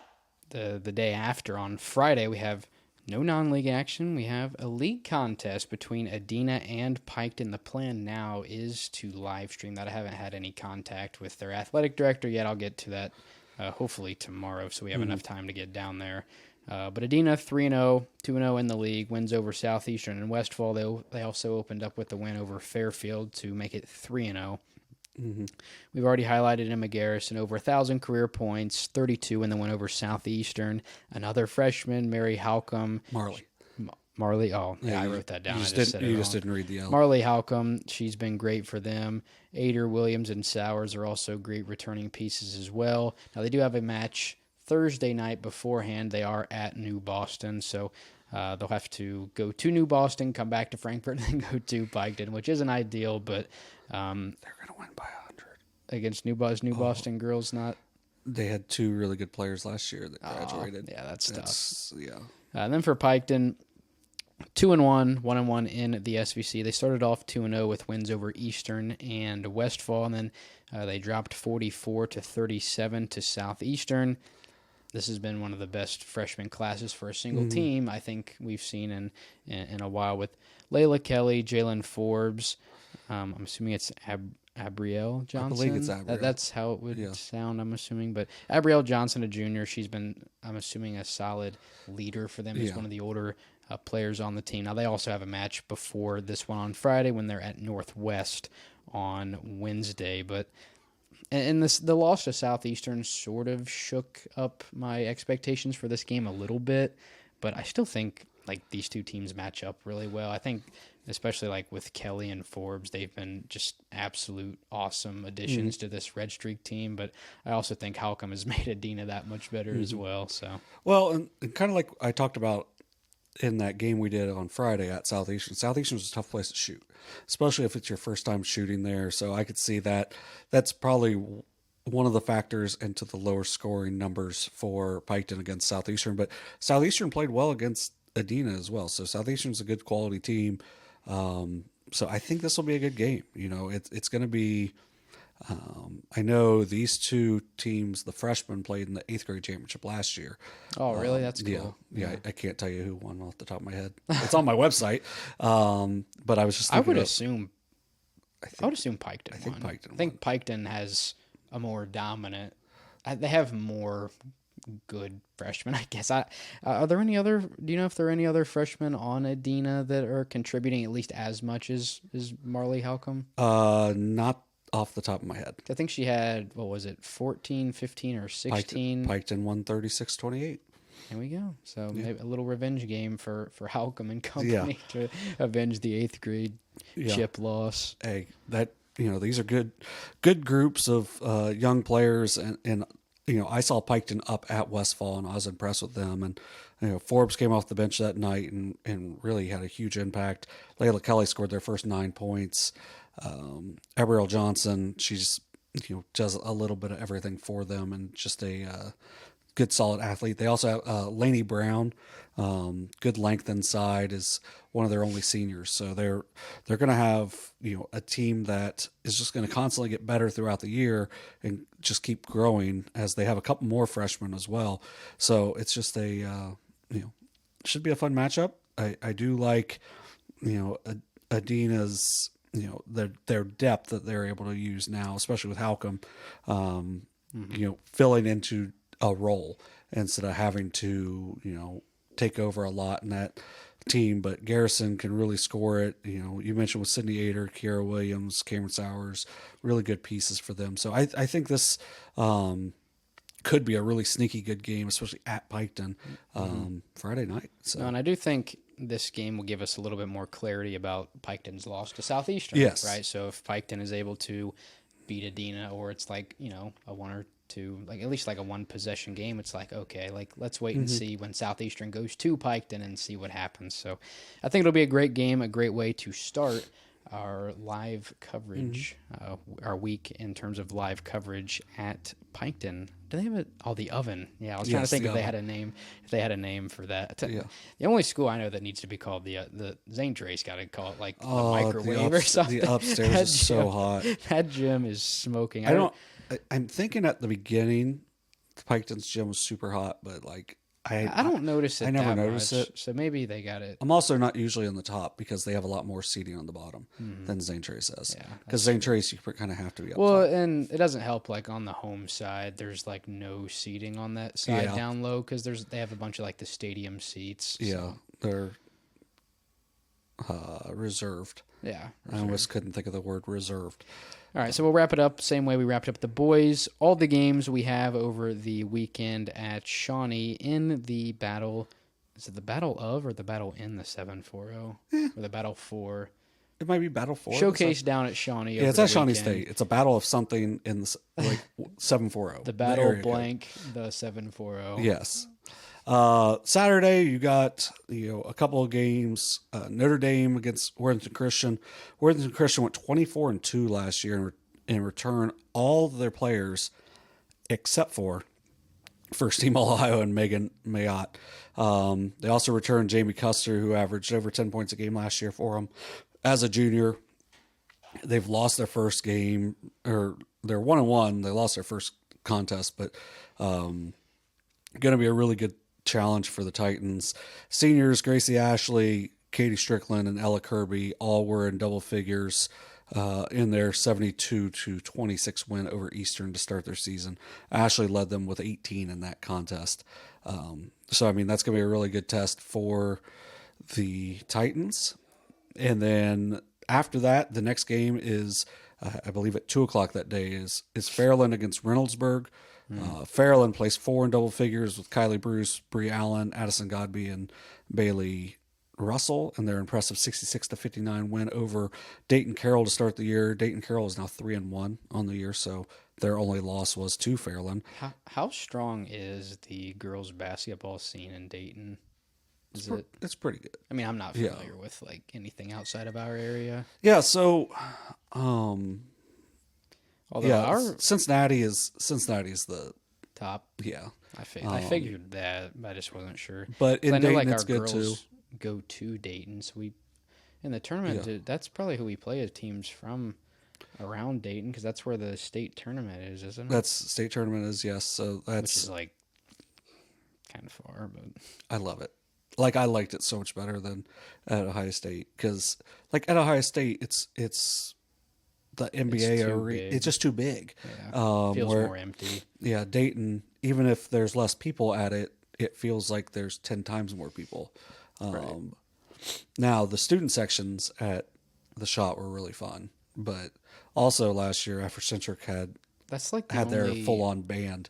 day after on Friday, we have no non-league action. We have a league contest between Adena and Piketon. The plan now is to live stream that. I haven't had any contact with their athletic director yet. I'll get to that hopefully tomorrow, so we have enough time to get down there. But Adena 3-0, 2-0 in the league, wins over Southeastern and Westfall. They also opened up with the win over Fairfield to make it 3-0. Mm-hmm. We've already highlighted Emma Garrison, over 1,000 career points, 32 in the win over Southeastern. Another freshman, Mary Halcomb. Marley. Oh, yeah, I wrote that down. You just didn't read the L. Marley Halcomb, she's been great for them. Ader, Williams, and Sowers are also great returning pieces as well. Now, they do have a match Thursday night beforehand. They are at New Boston, so they'll have to go to New Boston, come back to Frankfort, and then go to Piketon, which isn't ideal, but they're going to win by 100 against New Boston girls. Not they had 2 really good players last year that graduated. Yeah, that's tough. Yeah. And then for Piketon, 2-1, 1-1 in the SVC. They started off 2-0 with wins over Eastern and Westfall, and then they dropped 44-37 to Southeastern. This has been one of the best freshman classes for a single team I think we've seen in a while, with Layla Kelly, Jalen Forbes. I'm assuming it's Abrielle Johnson. I believe it's Abrielle. That's how it would sound, I'm assuming. But Abrielle Johnson, a junior, she's been, I'm assuming, a solid leader for them. She's one of the older players on the team. Now, they also have a match before this one on Friday when they're at Northwest on Wednesday. But and the loss to Southeastern sort of shook up my expectations for this game a little bit. But I still think like these two teams match up really well. I think especially like with Kelly and Forbes, they've been just absolute awesome additions to this Red Streak team. But I also think Hocking has made Adena that much better as well. So Well, and kind of like I talked about in that game we did on Friday at Southeastern. Southeastern was a tough place to shoot, especially if it's your first time shooting there. So I could see that that's probably one of the factors into the lower scoring numbers for Piketon against Southeastern. But Southeastern played well against Adena as well. So Southeastern's a good quality team. So I think this will be a good game. You know, it's going to be. I know these two teams, the freshmen, played in the 8th grade championship last year. oh, really? That's cool. Yeah. I can't tell you who won off the top of my head. It's on my website. But I was just I thinking would assume Piketon. Piketon I think Piketon has a more dominant. They have more good freshmen, I guess. Are there any other? Do you know if there are any other freshmen on Adena that are contributing at least as much as Marley Hocking? Not off the top of my head. I think she had, what was it, 14, 15, or 16? Piketon won 36-28. There we go. So maybe a little revenge game for Hocking and company to avenge the 8th grade chip loss. Hey, these are good groups of young players, and I saw Piketon up at Westfall, and I was impressed with them. And Forbes came off the bench that night and really had a huge impact. Layla Kelly scored their first 9 points. Abrielle Johnson, she's does a little bit of everything for them, and just a good solid athlete. They also have Lainey Brown, good length inside, is one of their only seniors. So they're going to have a team that is just going to constantly get better throughout the year and just keep growing, as they have a couple more freshmen as well. So it's just should be a fun matchup. I do like Adena's their depth that they're able to use now, especially with Hocking, filling into a role instead of having to take over a lot in that team. But Garrison can really score it. You mentioned with Sydney Ader, Kiera Williams, Cameron Sowers, really good pieces for them. So I think this could be a really sneaky good game, especially at Piketon Friday night. So. No, and I do think this game will give us a little bit more clarity about Piketon's loss to Southeastern. Yes. Right. So if Piketon is able to beat Adena, or it's like, a 1 or 2, like at least like a 1 possession game, it's like, okay, like let's wait and see when Southeastern goes to Piketon and see what happens. So I think it'll be a great game, a great way to start our live coverage, our week in terms of live coverage at Piketon. Do they have the Oven? Yeah, I was trying to think if they had a name. If they had a name for that. Yeah. The only school I know that needs to be called the Zane Trace got to call it like the microwave or something. The upstairs is so hot. That gym is smoking. I'm thinking at the beginning, Piketon's gym was super hot, but like I don't notice it. I never that notice much, it. So maybe they got it. I'm also not usually on the top because they have a lot more seating on the bottom than Zane Trace has. Yeah, because Zane Trace, you kind of have to be up well, top. And it doesn't help like on the home side. There's like no seating on that side down low because they have a bunch of like the stadium seats. So. Yeah, they're reserved. Yeah, I almost couldn't think of the word reserved. All right, so we'll wrap it up same way we wrapped up the boys. All the games we have over the weekend at Shawnee in the battle. Is it the battle of or the battle in the 740? Or the battle for? It might be battle 4. Showcase down at Shawnee. Yeah, it's at Shawnee State. It's a battle of something in the 740. The battle blank, the 740. Yes. Saturday, you got a couple of games. Notre Dame against Worthington Christian. Worthington Christian went 24-2 last year, and in return, all of their players, except for first team All-Ohio and Megan Mayotte. They also returned Jamie Custer, who averaged over 10 points a game last year for them as a junior. They've lost their first game, or they're 1-1. They lost their first contest, but going to be a really good challenge for the Titans. Seniors Gracie Ashley, Katie Strickland, and Ella Kirby all were in double figures in their 72-26 win over Eastern to start their season. Ashley led them with 18 in that contest. So, I mean, that's going to be a really good test for the Titans. And then after that, the next game is, I believe at 2:00 that day is Fairland against Reynoldsburg. Fairland placed 4 in double figures with Kylie Bruce, Bree Allen, Addison Godby, and Bailey Russell, and their impressive 66-59 win over Dayton Carroll to start the year. Dayton Carroll is now 3-1 on the year, so their only loss was to Fairland. How strong is the girls' basketball scene in Dayton? It's pretty good. I mean, I'm not familiar with like anything outside of our area. Yeah, so Although Cincinnati is the top. yeah. I figured that, but I just wasn't sure. But in I know, Dayton, like, it's our good girls too. go to Dayton, so we in the tournament. That's probably who we play as teams from around Dayton, because that's where the state tournament is, isn't it? That's state tournament is, yes. So Which is like kind of far, but I love it. Like, I liked it so much better than at Ohio State, because like at Ohio State, it's the NBA arena. It's just too big. yeah, feels more empty. Yeah, Dayton, even if there's less people at it, it feels like there's 10 times more people. Right. Now, the student sections at the Shot were really fun, but also last year, Afrocentric had That's like their full-on band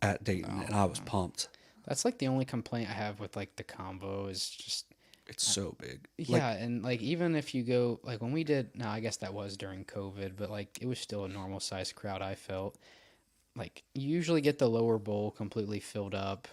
at Dayton, and I was pumped. That's like the only complaint I have with like the combo is just It's so big. yeah, and like even if you go like when we did, now I guess that was during COVID, but like it was still a normal sized crowd. I felt like you usually get the lower bowl completely filled up.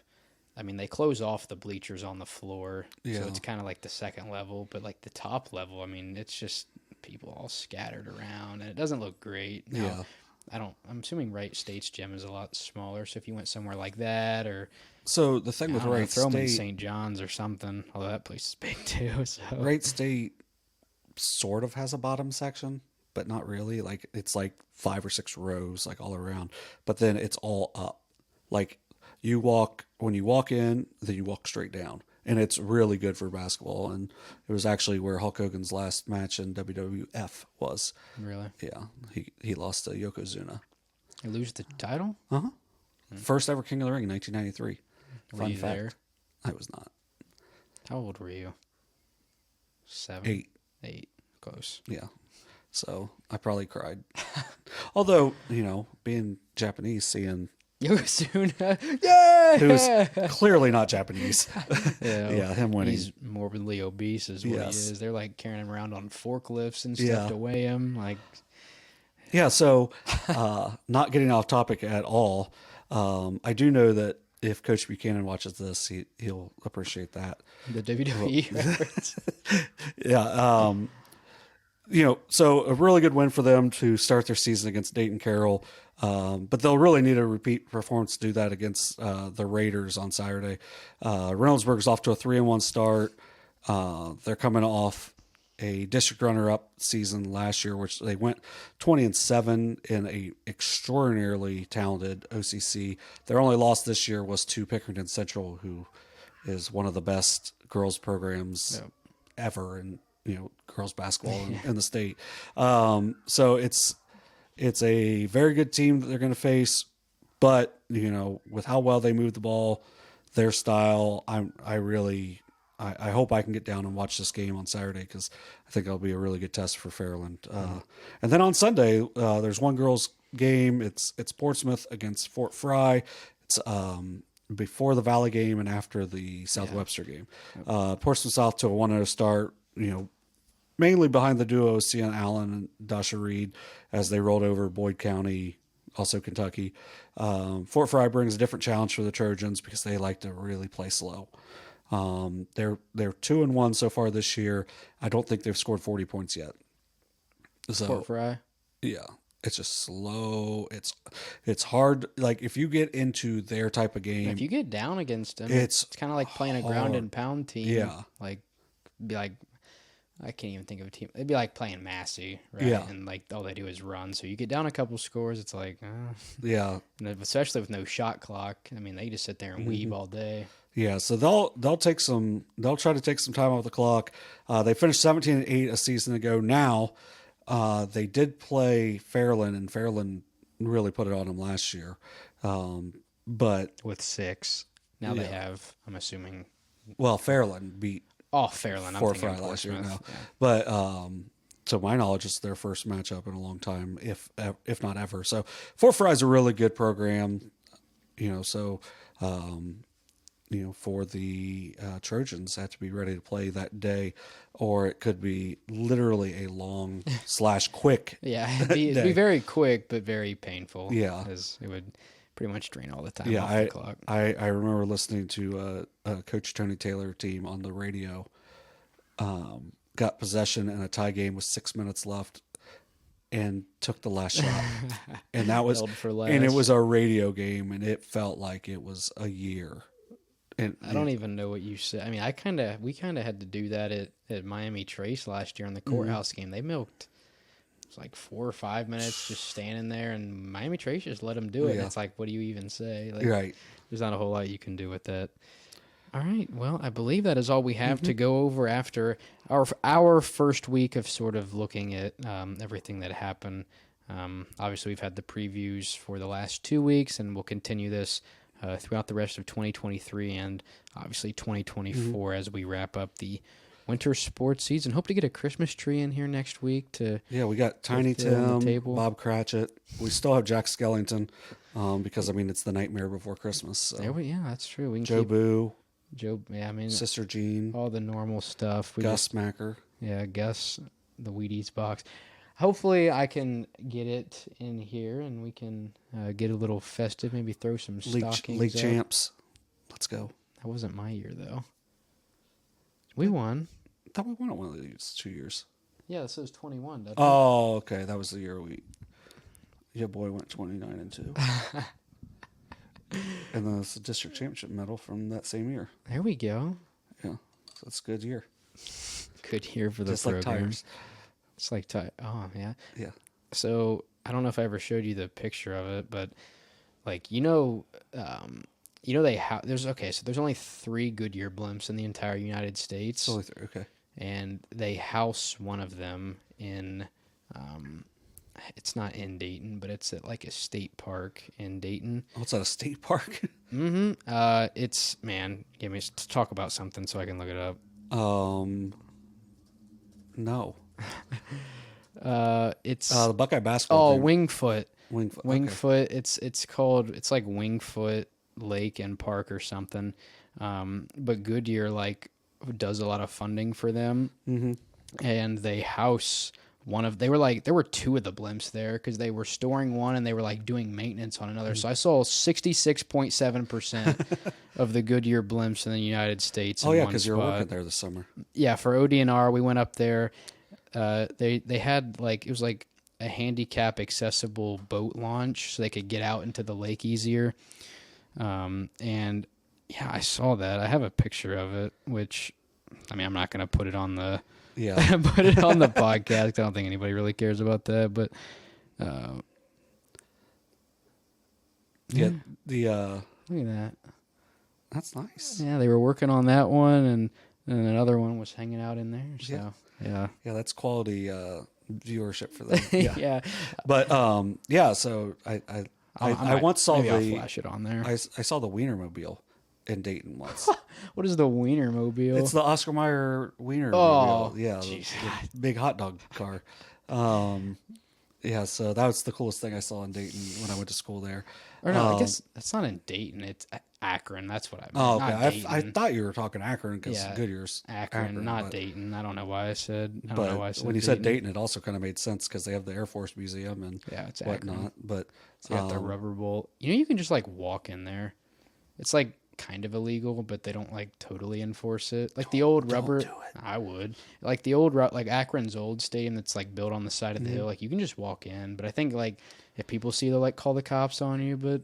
I mean, they close off the bleachers on the floor, so it's kind of like the second level, but like the top level, I mean, it's just people all scattered around, and it doesn't look great. Now, I'm assuming Wright State's gym is a lot smaller, so if you went somewhere like that, or So the thing with Wright throw 'em in State, St. John's or something, although that place is big too. So Wright State sort of has a bottom section, but not really. Like, it's like 5 or 6 rows, like all around, but then it's all up. Like, when you walk in, then you walk straight down, and it's really good for basketball. And it was actually where Hulk Hogan's last match in WWF was. really, Yeah, he lost to Yokozuna. you lose the title. First ever King of the Ring in 1993. Were Fun you fact. there? I was not. How old were you? 7, 8, close. Yeah. So I probably cried. Although, being Japanese, seeing Yokozuna, yeah, who was clearly not Japanese. yeah, him winning. He's morbidly obese, is what he Yes. is. They're like carrying him around on forklifts and stuff Yeah. to weigh him. Like, Yeah, so not getting off topic at all, I do know that if Coach Buchanan watches this, he'll appreciate that. the WWE reference. Yeah. So a really good win for them to start their season against Dayton Carroll. But they'll really need a repeat performance to do that against the Raiders on Saturday. Reynoldsburg's off to a 3-1 start. They're coming off a district runner-up season last year, which they went 20-7 in a extraordinarily talented OCC. Their only loss this year was to Pickerington Central, who is one of the best girls programs ever in girls basketball in the state. So it's a very good team that they're going to face, but with how well they move the ball, their style, I hope I can get down and watch this game on Saturday, because I think it'll be a really good test for Fairland. And then on Sunday, there's one girls game. It's Portsmouth against Fort Fry. It's before the Valley game and after the South Webster game. Portsmouth South to a 1-0 start. Mainly behind the duo Sienna Allen and Dasha Reed as they rolled over Boyd County, also Kentucky. Fort Fry brings a different challenge for the Trojans because they like to really play slow. They're 2-1 so far this year. I don't think they've scored 40 points yet. So Fort Fry. yeah, it's just slow. It's hard. Like, if you get into their type of game, If you get down against them, it's it's kind of like playing a ground and pound team. Yeah. Be like, I can't even think of a team. It'd be like playing Massey, right? Yeah. And like all they do is run. So you get down a couple scores, it's like, yeah, and especially with no shot clock. I mean, they just sit there and weave all day. yeah. So they'll try to take some time off the clock. They finished 17-8 a season ago. Now, they did play Fairland, and Fairland really put it on them last year. But With 6. Now they have, I'm assuming. well, Fairland beat Oh, Fairland. I'm 4 or thinking 5 last year now. Portsmouth. Yeah. But to my knowledge, it's their first matchup in a long time, if not ever. So Fort Fry's a really good program, so for the Trojans have to be ready to play that day, or it could be literally a long / quick. Yeah, it'd be very quick, but very painful. Yeah. Because it would pretty much drain all the time Yeah, off the clock. I remember listening to Coach Tony Taylor team on the radio. Got possession in a tie game with 6 minutes left, and took the last shot. And that was, Held for last. and it was a radio game, and it felt like it was a year. And I don't even know what you said. I mean, we kind of had to do that at Miami Trace last year on the Courthouse game. They milked. It was like 4 or 5 minutes just standing there, and Miami Trace just let them do it. Yeah. And it's like, what do you even say? Like, right. There's not a whole lot you can do with that. All right. Well, I believe that is all we have to go over after our first week of sort of looking at everything that happened. Obviously, we've had the previews for the last 2 weeks, and we'll continue this throughout the rest of 2023 and obviously 2024 as we wrap up the winter sports season. Hope to get a Christmas tree in here next week to we got Tiny Tim, Bob Cratchit. We still have Jack Skellington because it's the nightmare before Christmas. So. That's true. We can Joe keep Boo, Sister Jean, all the normal stuff. Gus Macker. Yeah, Gus, the Wheaties box. Hopefully, I can get it in here and we can get a little festive. Maybe throw some stockings. League up. champs. Let's go. That wasn't my year though. We won. I thought we won at one of these 2 years. Yeah, this was 21. Doesn't Oh, okay. That was the year your boy went 29-2. And then it's the district championship medal from that same year. There we go. Yeah, so that's a good year. Good year for the Just program. like tires. It's like tires. Oh yeah. Yeah. So I don't know if I ever showed you the picture of it, but like there's only 3 Goodyear blimps in the entire United States. It's only 3. Okay. And they house one of them in, it's not in Dayton, but it's at like a state park in Dayton. Oh, it's at a state park? Mm-hmm. Give me talk about something so I can look it up. No. It's the Buckeye basketball team. Wingfoot. Wingfoot. Okay. It's like Wingfoot Lake and Park or something. But Goodyear does a lot of funding for them, and they house there were 2 of the blimps there because they were storing one and they were doing maintenance on another. So I saw 66.7% of the Goodyear blimps in the United States. Oh yeah, because you're working there this summer. Yeah, for ODNR we went up there. They had it was like a handicap accessible boat launch so they could get out into the lake easier. And yeah, I saw that. I have a picture of it, which, I'm not going to put it on the podcast. I don't think anybody really cares about that, but, look at that. That's nice. Yeah. They were working on that one and another one was hanging out in there. So yeah. That's quality, viewership for them. Yeah. But, so I once saw I'll flash it on there. I saw the Wienermobile in Dayton once. What is the Wienermobile? It's the Oscar Mayer Wienermobile. Oh, yeah, the big hot dog car. So that was the coolest thing I saw in Dayton when I went to school there. Or no, I guess that's not in Dayton. It's Akron. That's what I meant. Oh, okay. Not I thought you were talking Akron because Yeah, Goodyear's Akron, not Dayton. I don't know why I said. I don't know why I said when you said Dayton, it also kind of made sense because they have the Air Force Museum and it's whatnot. Akron. But They got the rubber bowl. You can just walk in there. It's kind of illegal, but they don't totally enforce it. The old rubber. Don't do it. I would the old Akron's old stadium that's built on the side of the hill. You can just walk in, but I think if people see they'll call the cops on you. But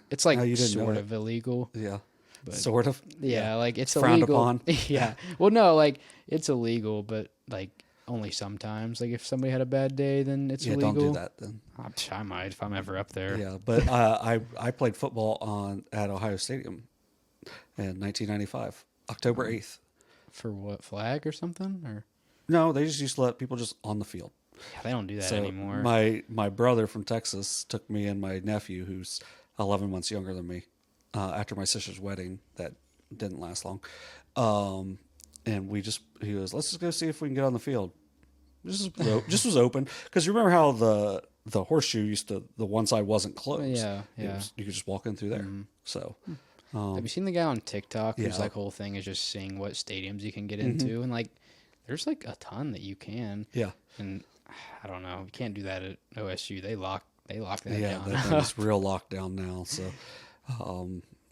it's sort of illegal. Yeah. But, sort of. Yeah, it's frowned illegal. upon. Yeah. Well, no, it's illegal, but only sometimes. If somebody had a bad day, then it's illegal. Don't do that then. I might if I'm ever up there. Yeah, but I played football at Ohio Stadium in 1995, October 8th. For what, flag or something? Or no, they just used to let people just on the field. Yeah, they don't do that anymore. My brother from Texas took me and my nephew, who's 11 months younger than me, after my sister's wedding that didn't last long. and he goes, let's just go see if we can get on the field. Just was open, because you remember how the horseshoe the one side wasn't closed. Yeah. You could just walk in through there. So, Have you seen the guy on TikTok whose Yeah. like whole thing is just seeing what stadiums you can get into, and like there's like a ton that you can. yeah, And I don't know, you can't do that at OSU. They lock that yeah, down. that thing's real lockdown now. So,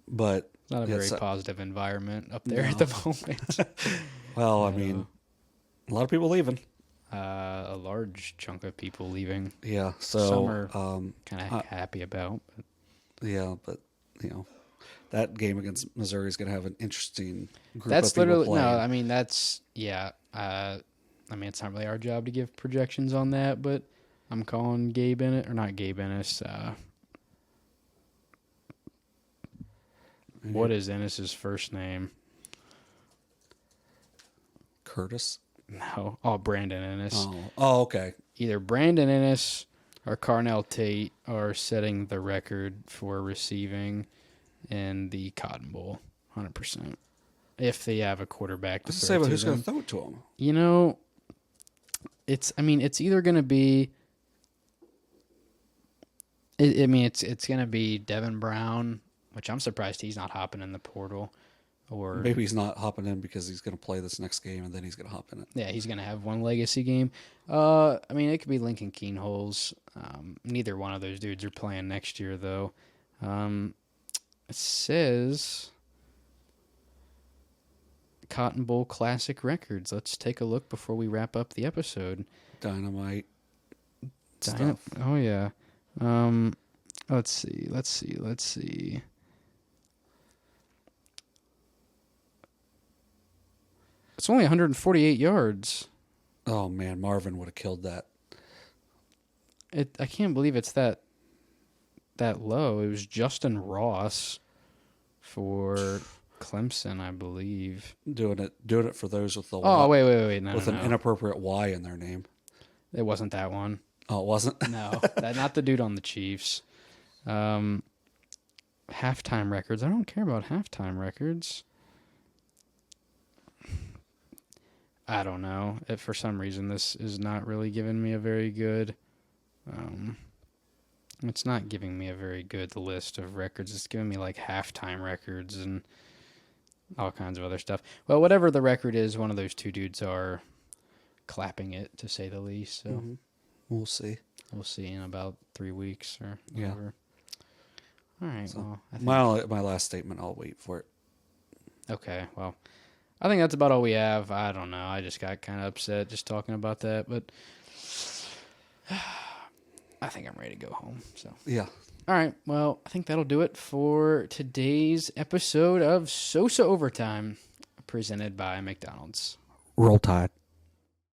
but Not a very positive environment up there at the moment. well, I mean, a lot of people leaving. A large chunk of people leaving. Yeah, so Some are kind of happy about. But yeah, but that game against Missouri is going to have an interesting group that's of people literally playing. no. I mean, that's yeah. I mean, it's not really our job to give projections on that, but I'm calling Gabe Ennis, or not Gabe Ennis. What is Ennis's first name? Curtis. No. Brandon Ennis. Oh, okay. Either Brandon Ennis or Carnell Tate are setting the record for receiving in the Cotton Bowl, 100%. If they have a quarterback to Let's throw say, but to who's going them. to throw it to him? You know, it's either going to be it's going to be Devin Brown, which I'm surprised he's not hopping in the portal, or Maybe he's not hopping in because he's going to play this next game and then he's going to hop in it. yeah, he's going to have one legacy game. I mean, it could be Lincoln Keenholz. Neither one of those dudes are playing next year, though. It says Cotton Bowl Classic records. Let's take a look before we wrap up the episode. Dynamite stuff. Oh, yeah. Let's see. It's only 148 yards. Oh, man, Marvin would have killed that. I can't believe it's that low. It was Justin Ross for Clemson, I believe. Doing it for those with the Wait. No, with no, an no. inappropriate Y in their name. It wasn't that one. Oh, it wasn't? No, not the dude on the Chiefs. Halftime records. I don't care about halftime records. I don't know. For some reason, this is not really giving me a very good... it's not giving me a very good list of records. It's giving me like halftime records and all kinds of other stuff. Well, whatever the record is, one of those two dudes are clapping it, to say the least. So We'll see. we'll see in about 3 weeks or Yeah. whatever. All right. So, Well, I think, my last statement, I'll wait for it. okay. Well, I think that's about all we have. I don't know. I just got kind of upset just talking about that, but I think I'm ready to go home. So. Yeah. All right. Well, I think that'll do it for today's episode of SOSA Overtime, presented by McDonald's. Roll Tide.